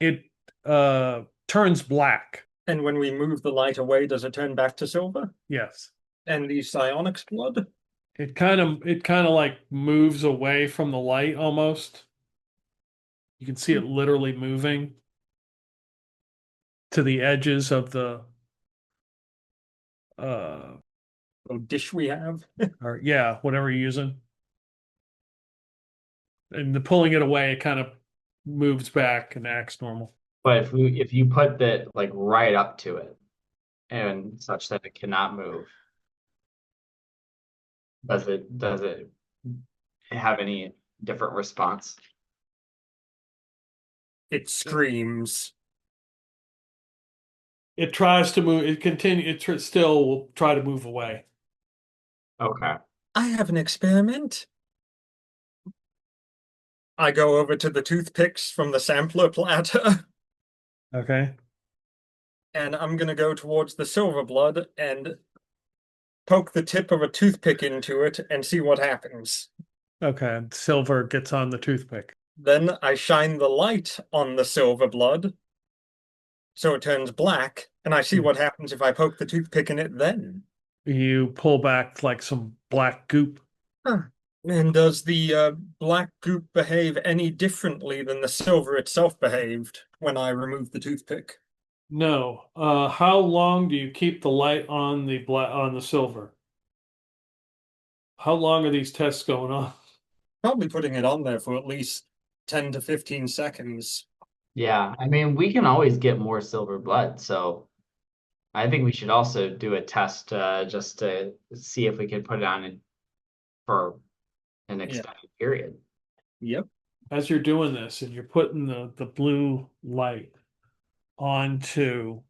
It turns black. And when we move the light away, does it turn back to silver? Yes. And the psionics blood? It kind of like moves away from the light almost. You can see it literally moving to the edges of the dish we have. or yeah, whatever you're using. And the pulling it away, it kind of moves back and acts normal. But if you put that like right up to it and such that it cannot move, does it have any different response? It screams. It tries to move. Still will try to move away. Okay. I have an experiment. I go over to the toothpicks from the sampler platter. Okay. And I'm going to go towards the silver blood and poke the tip of a toothpick into it and see what happens. Okay. Silver gets on the toothpick. Then I shine the light on the silver blood, so it turns black, and I see what happens if I poke the toothpick in it then. You pull back like some black goop. Huh. And does the black goop behave any differently than the silver itself behaved when I removed the toothpick? No. How long do you keep the light on the silver? How long are these tests going on? Probably putting it on there for at least 10 to 15 seconds. Yeah, I mean, we can always get more silver blood, so I think we should also do a test just to see if we can put it on for an extended period. Yep. As you're doing this and you're putting the blue light onto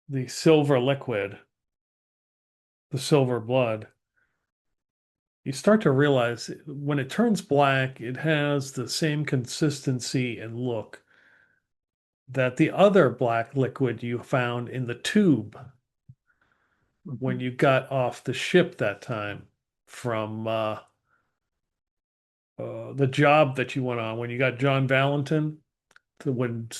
the silver liquid, the silver blood, you start to realize when it turns black, it has the same consistency and look that the other black liquid you found in the tube when you got off the ship that time from the job that you went on when you got John Valentin, when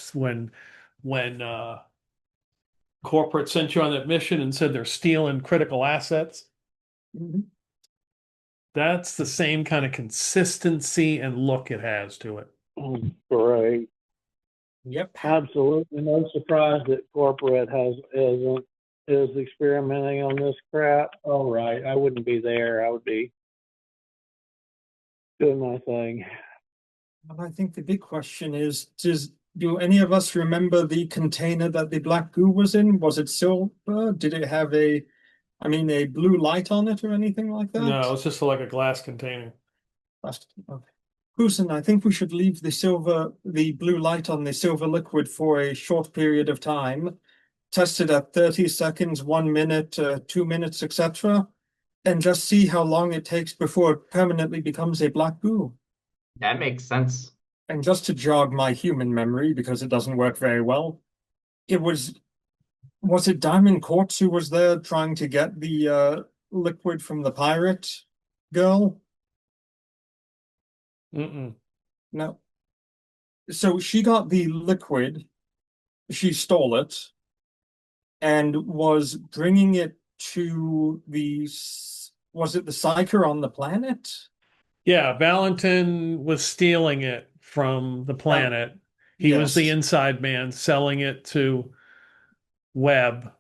corporate sent you on that mission and said they're stealing critical assets. Mm-hmm. That's the same kind of consistency and look it has to it. Great. Yep. Absolutely no surprise that corporate is experimenting on this crap. All right, I wouldn't be there. I would be doing my thing. And I think the big question is, do any of us remember the container that the black goo was in? Was it silver? Did it have a blue light on it or anything like No, that? it's just like a glass container. Okay. Husin, I think we should leave the blue light on the silver liquid for a short period of time, test it at 30 seconds, 1 minute, 2 minutes, etc., and just see how long it takes before it permanently becomes a black goo. That makes sense. And just to jog my human memory, because it doesn't work very well, was it Diamond Quartz who was there trying to get the liquid from the pirate girl? Mm-mm. No. So she got the liquid, she stole it, and was bringing it to was it the psyker on the planet? Yeah, Valentin was stealing it from the planet. He was the Yes. inside man selling it to Webb,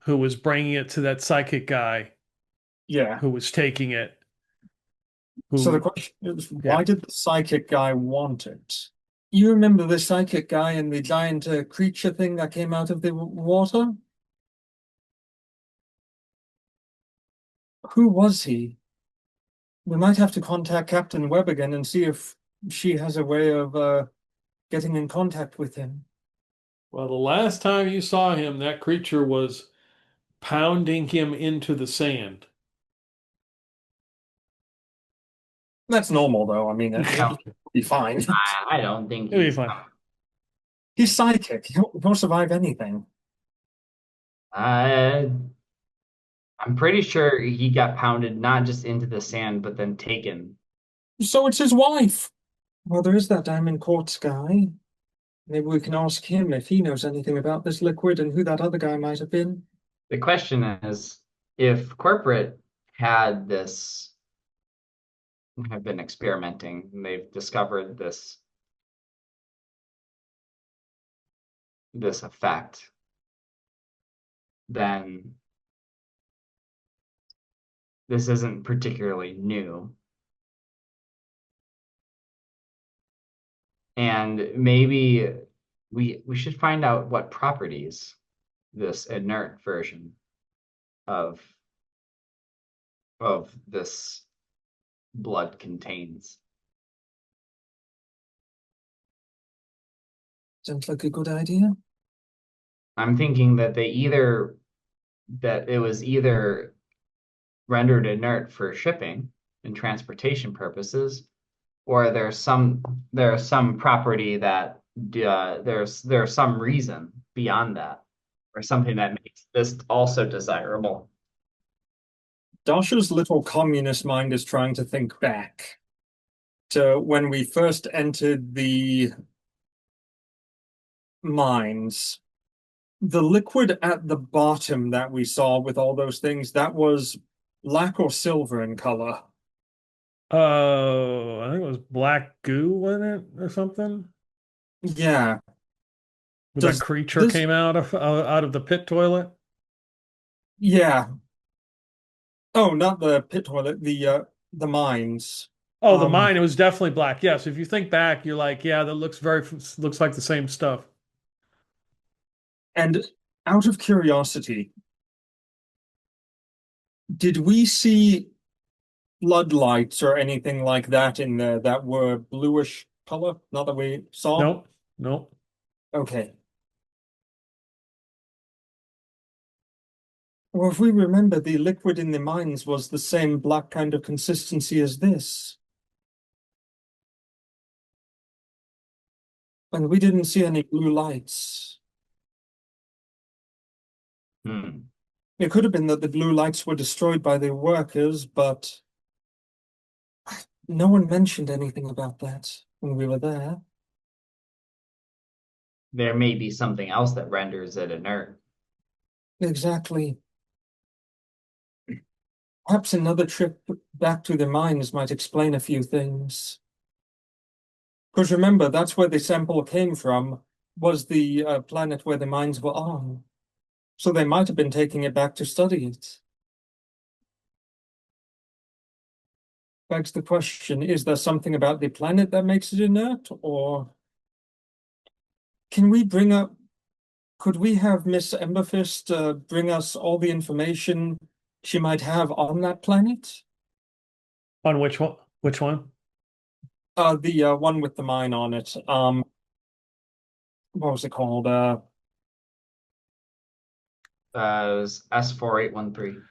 who was bringing it to that psychic guy Yeah. who was taking it. So the Who, question is, yeah. why did the psychic guy want it? You remember the psychic guy and the giant creature thing that came out of the water? Who was he? We might have to contact Captain Webb again and see if she has a way of getting in contact with him. Well, the last time you saw him, that creature was pounding him into the sand. That's normal, though. I mean, it'll be fine. I don't think It'll be he's fine. He's psychic. He'll survive anything. uh I'm pretty sure he got pounded not just into the sand, but then taken. So it's his wife. Well, there is that Diamond Quartz guy. Maybe we can ask him if he knows anything about this liquid and who that other guy might have been. The question is, if corporate had this, have been experimenting, and they've discovered this effect, then this isn't particularly new. And maybe we should find out what properties this inert version of this blood contains. Sounds like a good idea. I'm thinking that it was either rendered inert for shipping and transportation purposes, or there's some property that there's some reason beyond that, or something that makes this also desirable. Dasha's little communist mind is trying to think back to when we first entered the mines. The liquid at the bottom that we saw with all those things, that was black or silver in color. Oh, I think it was black goo, wasn't it, or something? Yeah. When that Does creature this, came out of the pit toilet. yeah. Oh, not the pit toilet, the mines. Oh, the Um, mine, it was definitely black. Yes, if you think back, you're like, yeah, that looks like the same stuff. and out of curiosity, did we see floodlights or anything like that in there that were bluish color? Not that we saw? Nope, nope. Okay. Well, if we remember, the liquid in the mines was the same black kind of consistency as this. And we didn't see any blue lights. Hmm. It could have been that the blue lights were destroyed by the workers, but no one mentioned anything about that when we were there. There may be something else that renders it inert. Exactly. Perhaps another trip back to the mines might explain a few things. Because remember, that's where the sample came from, was the planet where the mines were on. So they might have been taking it back to study it. begs the question, is there something about the planet that makes it inert, or can we bring up, could we have Miss Emberfist bring us all the information she might have on that planet? On which one? Which one? The one with the mine on it. What was it called? It was S4813.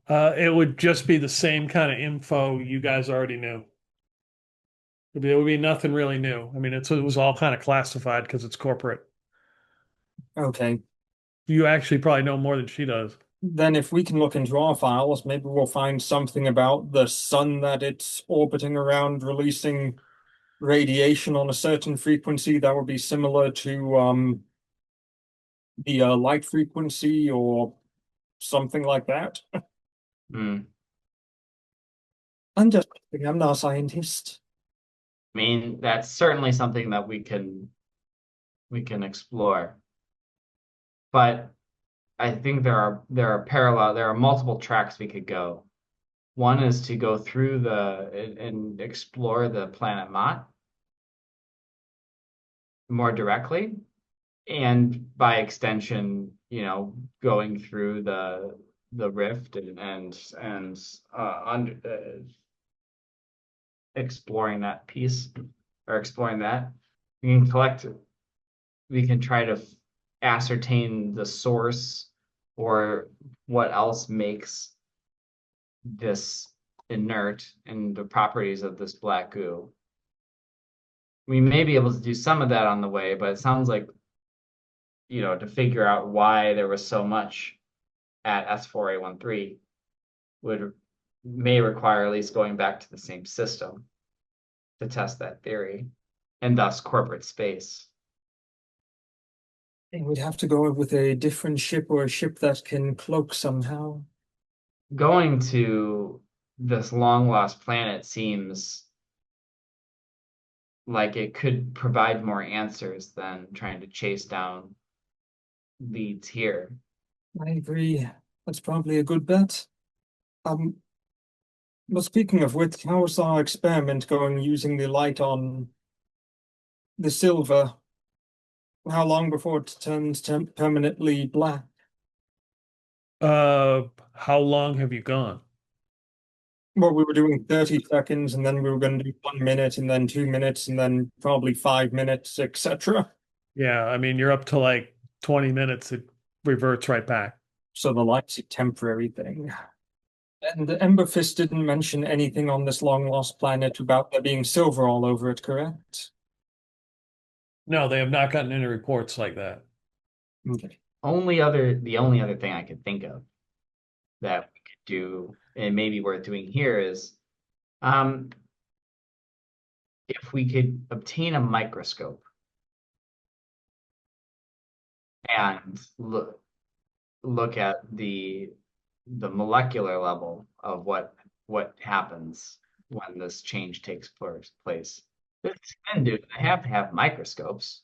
It would just be the same kind of info you guys already knew. It would be nothing really new. I mean, it was all kind of classified because it's corporate. Okay. You actually probably know more than she does. Then if we can look into our files, maybe we'll find something about the sun that it's orbiting around, releasing radiation on a certain frequency that would be similar to the light frequency or something like that. Hmm. I'm not a scientist. I mean, that's certainly something that we can explore. But I think there are multiple tracks we could go. One is to go through and explore the planet Mott more directly, and by extension, going through the rift and exploring that piece or exploring that. We can try to ascertain the source or what else makes this inert and the properties of this black goo. We may be able to do some of that on the way, but it sounds like, to figure out why there was so much at S4813 may require at least going back to the same system to test that theory, and thus corporate space. And we'd have to go with a different ship or a ship that can cloak somehow. Going to this long lost planet seems like it could provide more answers than trying to chase down leads here. I agree. That's probably a good bet. But speaking of which, how's our experiment going using the light on the silver? How long before it turns permanently black? How long have you gone? Well, we were doing 30 seconds, and then we were going to do 1 minute, and then 2 minutes, and then probably 5 minutes, etc. Yeah, I mean, you're up to like 20 minutes. It reverts right back. So the light's a temporary thing. And the Emberfist didn't mention anything on this long lost planet about there being silver all over it, correct? No, they have not gotten any reports like that. Okay. The only other thing I could think of that we could do, and maybe worth doing here, is if we could obtain a microscope and look at the molecular level of what happens when this change takes place. Then do they have to have microscopes?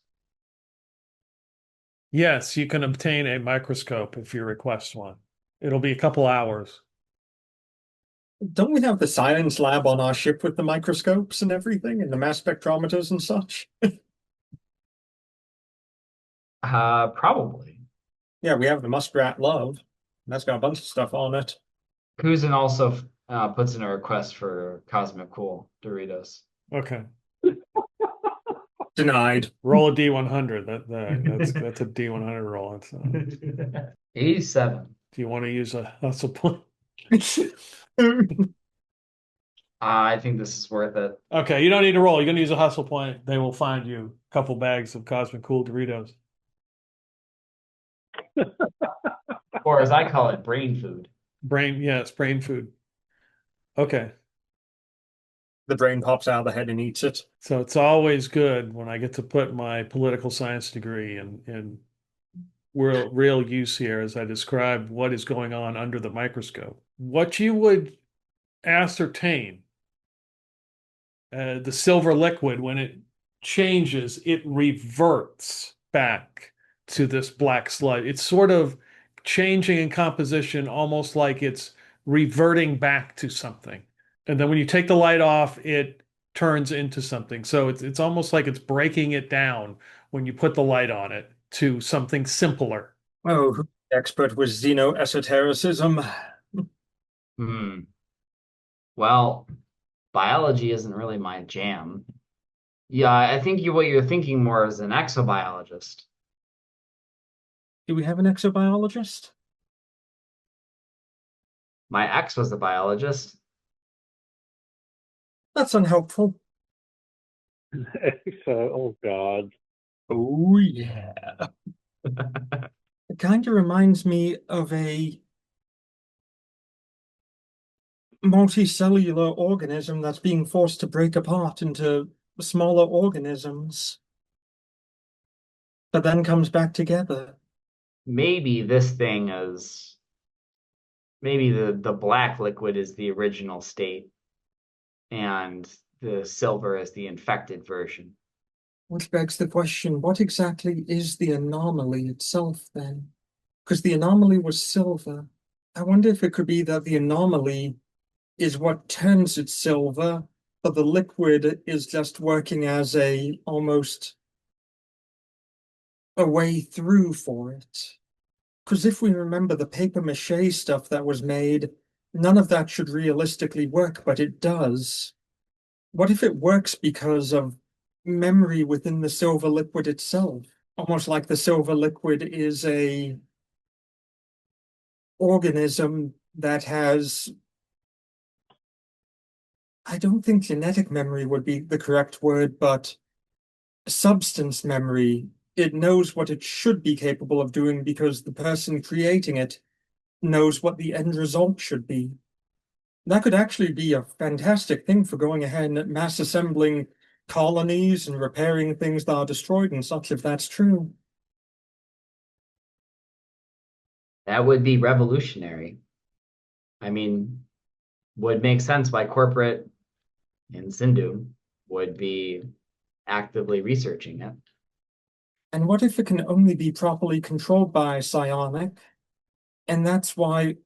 Yes, you can obtain a microscope if you request one. It'll be a couple hours. Don't we have the science lab on our ship with the microscopes and everything, and the mass spectrometers and such? Probably. Yeah, we have the Muskrat Love. That's got a bunch of stuff on it. Kuzin also puts in a request for Cosmic Cool Doritos. Okay. Denied. Roll a D100. That's a D100 roll. It's, 87. do you want to use a hustle point? I think this is worth it. Okay, you don't need to roll. You're going to use a hustle point. They will find you a couple bags of Cosmic Cool Doritos. Or as I call it, brain food. It's brain food. Okay. The brain pops out of the head and eats it. So it's always good when I get to put my political science degree in real use here as I describe what is going on under the microscope. What you would ascertain, the silver liquid, when it changes, it reverts back to this black sludge. It's sort of changing in composition, almost like it's reverting back to something. And then when you take the light off, it turns into something. So it's almost like it's breaking it down when you put the light on it to something simpler. Oh, who's the expert with xenoesotericism? Hmm. Well, biology isn't really my jam. Yeah, I think what you're thinking more is an exobiologist. Do we have an exobiologist? My ex was a biologist. That's unhelpful. So, oh God. Oh, yeah. It kind of reminds me of a multicellular organism that's being forced to break apart into smaller organisms, but then comes back together. Maybe this thing is maybe the black liquid is the original state and the silver is the infected version. Which begs the question, what exactly is the anomaly itself then? Because the anomaly was silver. I wonder if it could be that the anomaly is what turns it silver, but the liquid is just working as a almost a way through for it. Because if we remember the paper mache stuff that was made, none of that should realistically work, but it does. What if it works because of memory within the silver liquid itself? Almost like the silver liquid is a organism that has, I don't think genetic memory would be the correct word, but substance memory. It knows what it should be capable of doing because the person creating it knows what the end result should be. That could actually be a fantastic thing for going ahead and mass assembling colonies and repairing things that are destroyed and such, if that's true. That would be revolutionary. I mean, would make sense why corporate and Sindhu would be actively researching it. And what if it can only be properly controlled by psionic? And that's why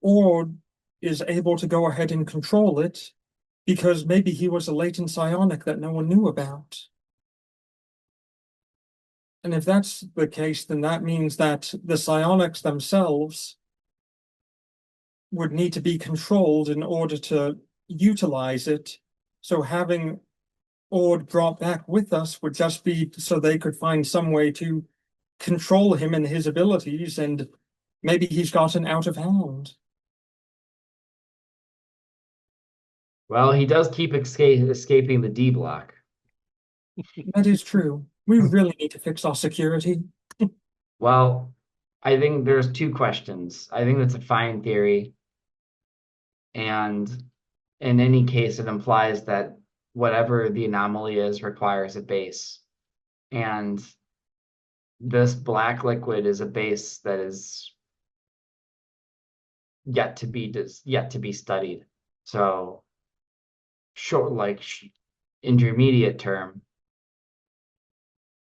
Ord is able to go ahead and control it, because maybe he was a latent psionic that no one knew about. And if that's the case, then that means that the psionics themselves would need to be controlled in order to utilize it. So having Ord brought back with us would just be so they could find some way to control him and his abilities, and maybe he's gotten out of hand. Well, he does keep escaping the D block. That is true. We really need to fix our security. Well, I think there's two questions. I think that's a fine theory. And in any case, it implies that whatever the anomaly is requires a base. And this black liquid is a base that is yet to be studied. So short, like intermediate term,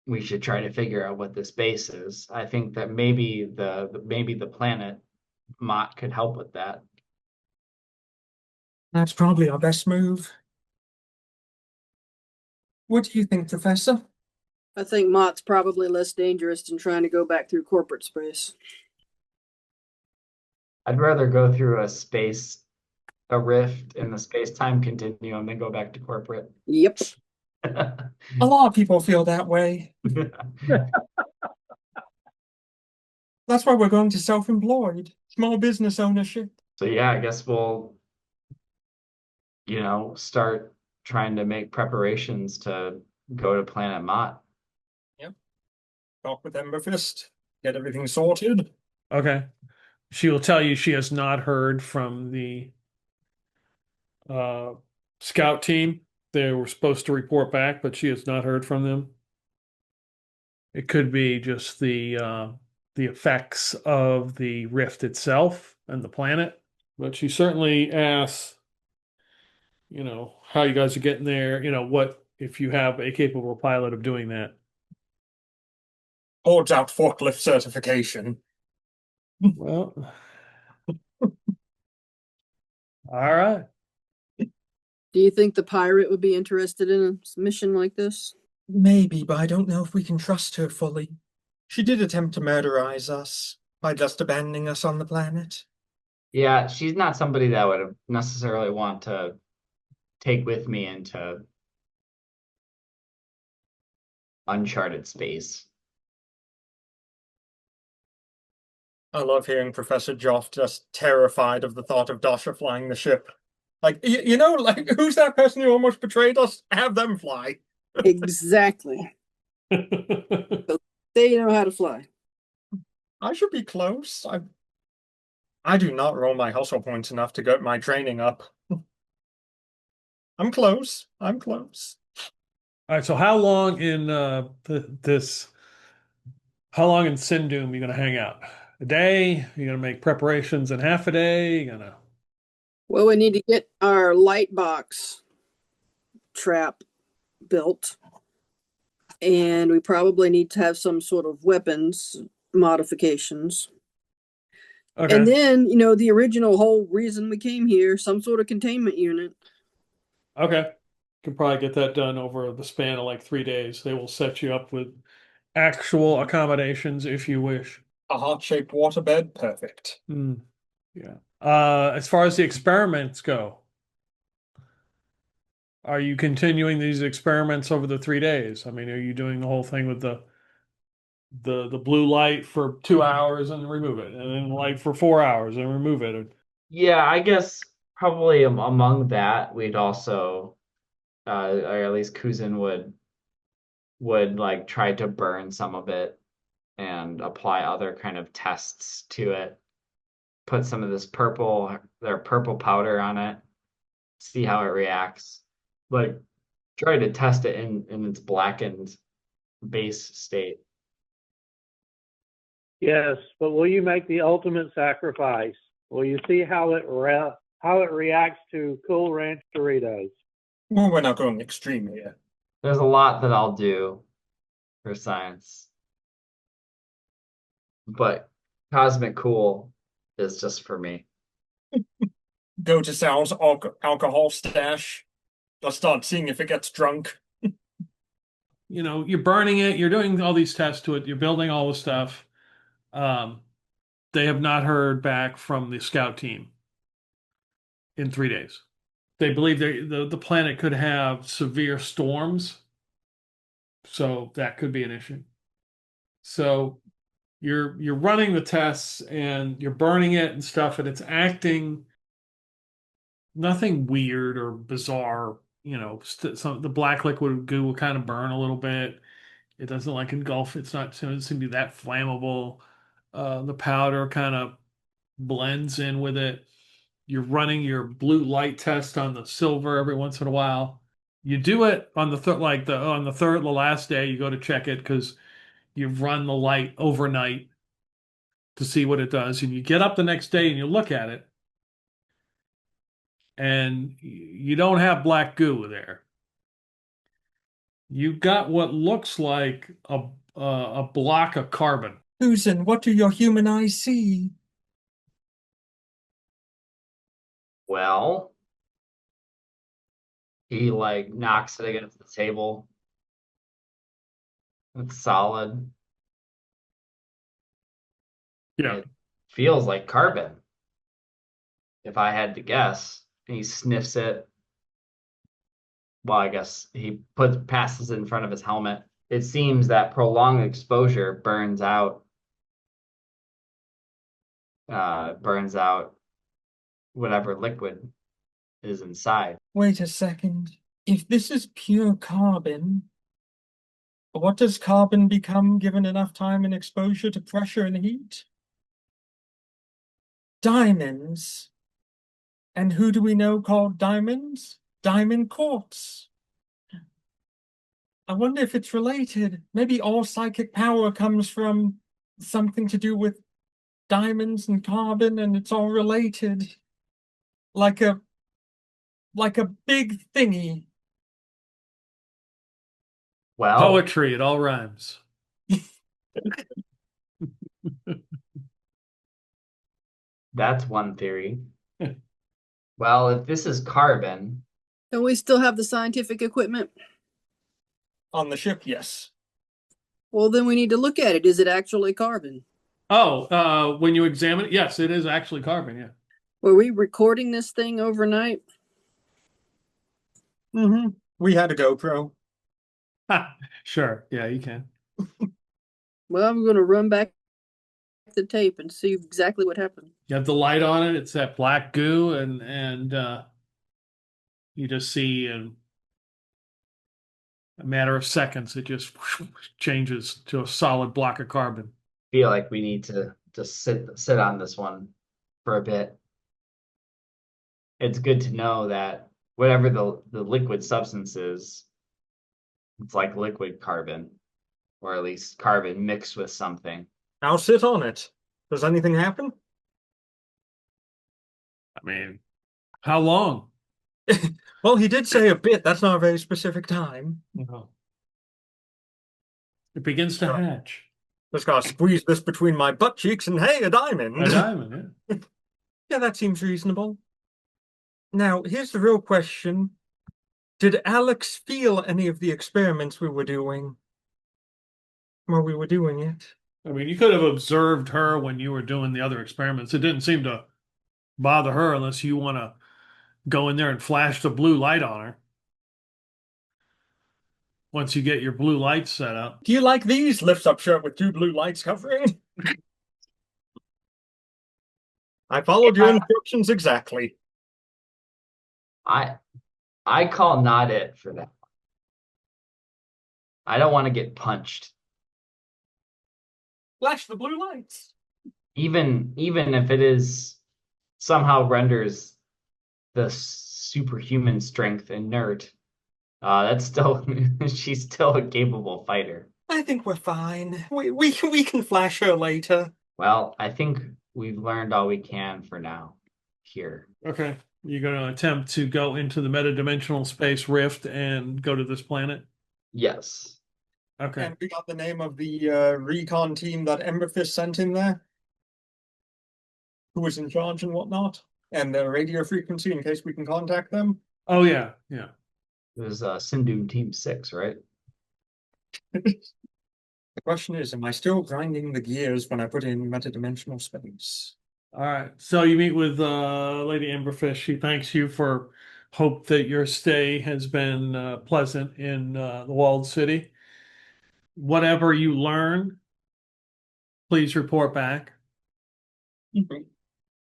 we should try to figure out what this base is. I think that maybe the planet Mott could help with that. That's probably our best move. What do you think, Professor? I think Mott's probably less dangerous than trying to go back through corporate space. I'd rather go through a rift in the space-time continuum than go back to corporate. Yep. A lot of people feel that way. That's why we're going to self-employed, small business ownership. So yeah, I guess we'll, start trying to make preparations to go to Planet Mott. Yep. Talk with Emberfist, get everything sorted. Okay. She will tell you she has not heard from the scout team. They were supposed to report back, but she has not heard from them. It could be just the effects of the rift itself and the planet. But she certainly asks, how you guys are getting there, what if you have a capable pilot of doing that. Holds out forklift certification. Well, all right. Do you think the pirate would be interested in a mission like this? Maybe, but I don't know if we can trust her fully. She did attempt to murderize us by just abandoning us on the planet. Yeah, she's not somebody that would necessarily want to take with me into uncharted space. I love hearing Professor Joff just terrified of the thought of Dasha flying the ship. Like, you know, like, who's that person who almost betrayed us? Have them fly. Exactly. They know how to fly. I should be close. I do not roll my hustle points enough to get my training up. I'm close. I'm close. All right, so how long in this? How long in Sindoom are you gonna hang out? A day? You're gonna make preparations in half a day? You're gonna Well, we need to get our light box trap built. And we probably need to have some sort of weapons modifications. okay. And then, you know, the original whole reason we came here, some sort of containment unit. Okay. Could probably get that done over the span of like 3 days. They will set you up with actual accommodations if you wish. A heart-shaped waterbed, perfect. Yeah. As far as the experiments go, are you continuing these experiments over the 3 days? I mean, are you doing the whole thing with the blue light for 2 hours and remove it, and then light for 4 hours and remove it? Yeah, I guess probably among that, we'd also, or at least Kuzin would like try to burn some of it and apply other kind of tests to it. Put some of this their purple powder on it, see how it reacts. Like try to test it in its blackened base state. Yes, but will you make the ultimate sacrifice? Will you see how it reacts to Cool Ranch Doritos? Well, we're not going extreme here. There's a lot that I'll do for science, but Cosmic Cool is just for me. Go to Sal's alcohol stash. Let's start seeing if it gets drunk. You know, you're burning it, you're doing all these tests to it, you're building all the stuff. They have not heard back from the scout team in 3 days. They believe the planet could have severe storms, so that could be an issue. So you're running the tests and you're burning it and stuff, and it's acting nothing weird or bizarre. You know, some the black liquid goo will kind of burn a little bit. It doesn't like engulf. It's not it doesn't seem to be that flammable. The powder kind of blends in with it. You're running your blue light test on the silver every once in a while. You do it on the the last day. You go to check it because you've run the light overnight to see what it does, and you get up the next day and you look at it, and you don't have black goo there. You've got what looks like a block of carbon. Susan, what do your human eyes see? Well, he like knocks it against the table. It's solid. Yeah. It feels like carbon, if I had to guess. And he sniffs it. Well, I guess he passes it in front of his helmet. It seems that prolonged exposure burns out whatever liquid is inside. Wait a second. If this is pure carbon, what does carbon become given enough time and exposure to pressure and heat? Diamonds. And who do we know called diamonds? Diamond quartz. I wonder if it's related. Maybe all psychic power comes from something to do with diamonds and carbon, and it's all related. Like a big thingy. Well, Poetry, it all rhymes. that's one theory. Well, if this is carbon, Don't we still have the scientific equipment? On the ship, yes. Well, then we need to look at it. Is it actually carbon? Oh, when you examine it, yes, it is actually carbon, yeah. Were we recording this thing overnight? Mm-hmm. We had a GoPro. Sure, yeah, you can. Well, I'm going to run back the tape and see exactly what happened. You have the light on it, it's that black goo, and you just see in a matter of seconds, it just changes to a solid block of carbon. Feel like we need to just sit on this one for a bit. It's good to know that whatever the liquid substance is, it's like liquid carbon, or at least carbon mixed with something. Now sit on it. Does anything happen? I mean, how long? Well, he did say a bit. That's not a very specific time. No. It begins to hatch. Just gotta squeeze this between my butt cheeks and hey, a diamond. A diamond, yeah. Yeah, that seems reasonable. Now, here's the real question. Did Alex feel any of the experiments we were doing while we were doing it? I mean, you could have observed her when you were doing the other experiments. It didn't seem to bother her unless you want to go in there and flash the blue light on her. Once you get your blue lights set up. Do you like these? Lifts up shirt with 2 blue lights covering. I followed your instructions exactly. I call not it for that. I don't want to get punched. Flash the blue lights. Even if it is somehow renders the superhuman strength inert, that's still she's still a capable fighter. I think we're fine. We can flash her later. Well, I think we've learned all we can for now here. Okay. You're going to attempt to go into the metadimensional space rift and go to this planet? Yes. Okay. And we got the name of the recon team that Emberfist sent in there. Who was in charge and whatnot. And the radio frequency in case we can contact them. Oh, yeah. Yeah. It was Sindum Team 6, right? The question is, am I still grinding the gears when I put in metadimensional space? All right. So you meet with Lady Emberfist. She thanks you for hope that your stay has been pleasant in the walled city. Whatever you learn, please report back.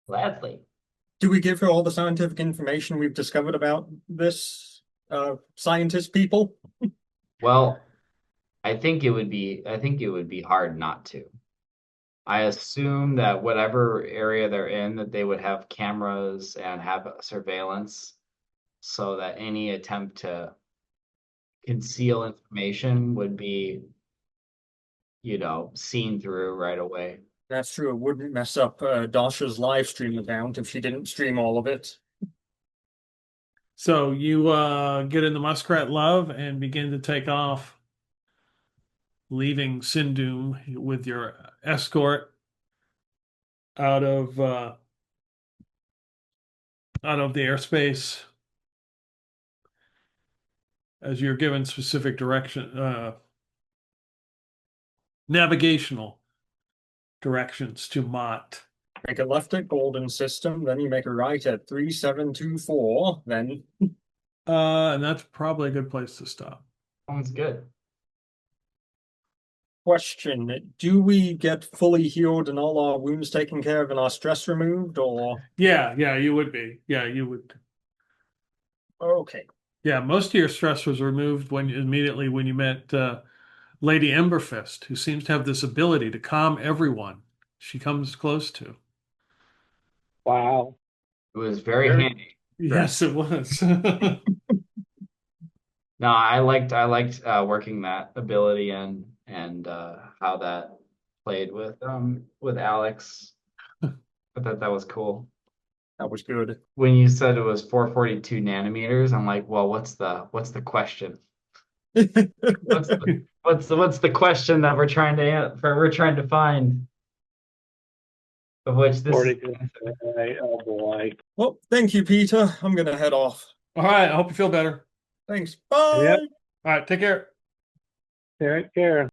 Gladly. Do we give her all the scientific information we've discovered about this scientist people? Well, I think it would be hard not to. I assume that whatever area they're in, that they would have cameras and have surveillance so that any attempt to conceal information would be, seen through right away. That's true. It wouldn't mess up Dasha's live stream account if she didn't stream all of it. So you get in the Muskrat Love and begin to take off, leaving Sindum with your escort out of the airspace as you're given specific direction, navigational directions to Mott. Make a left at Golden System, then you make a right at 3724, then... And that's probably a good place to stop. Sounds good. Question, do we get fully healed and all our wounds taken care of and our stress removed, or...? Yeah, you would be. Yeah, you would. Okay. Yeah, most of your stress was removed immediately when you met Lady Emberfist, who seems to have this ability to calm everyone she comes close to. Wow. It was very handy. Yes, it was. No, I liked working that ability and how that played with Alex. I thought that was cool. That was good. When you said it was 442 nanometers, I'm like, well, what's the question? What's the question that we're trying to find? Of which this 40, oh boy. Well, thank you, Peter. I'm gonna head off. All right. I hope you feel better. Thanks. Bye. Yep. All right. Take care. Take care.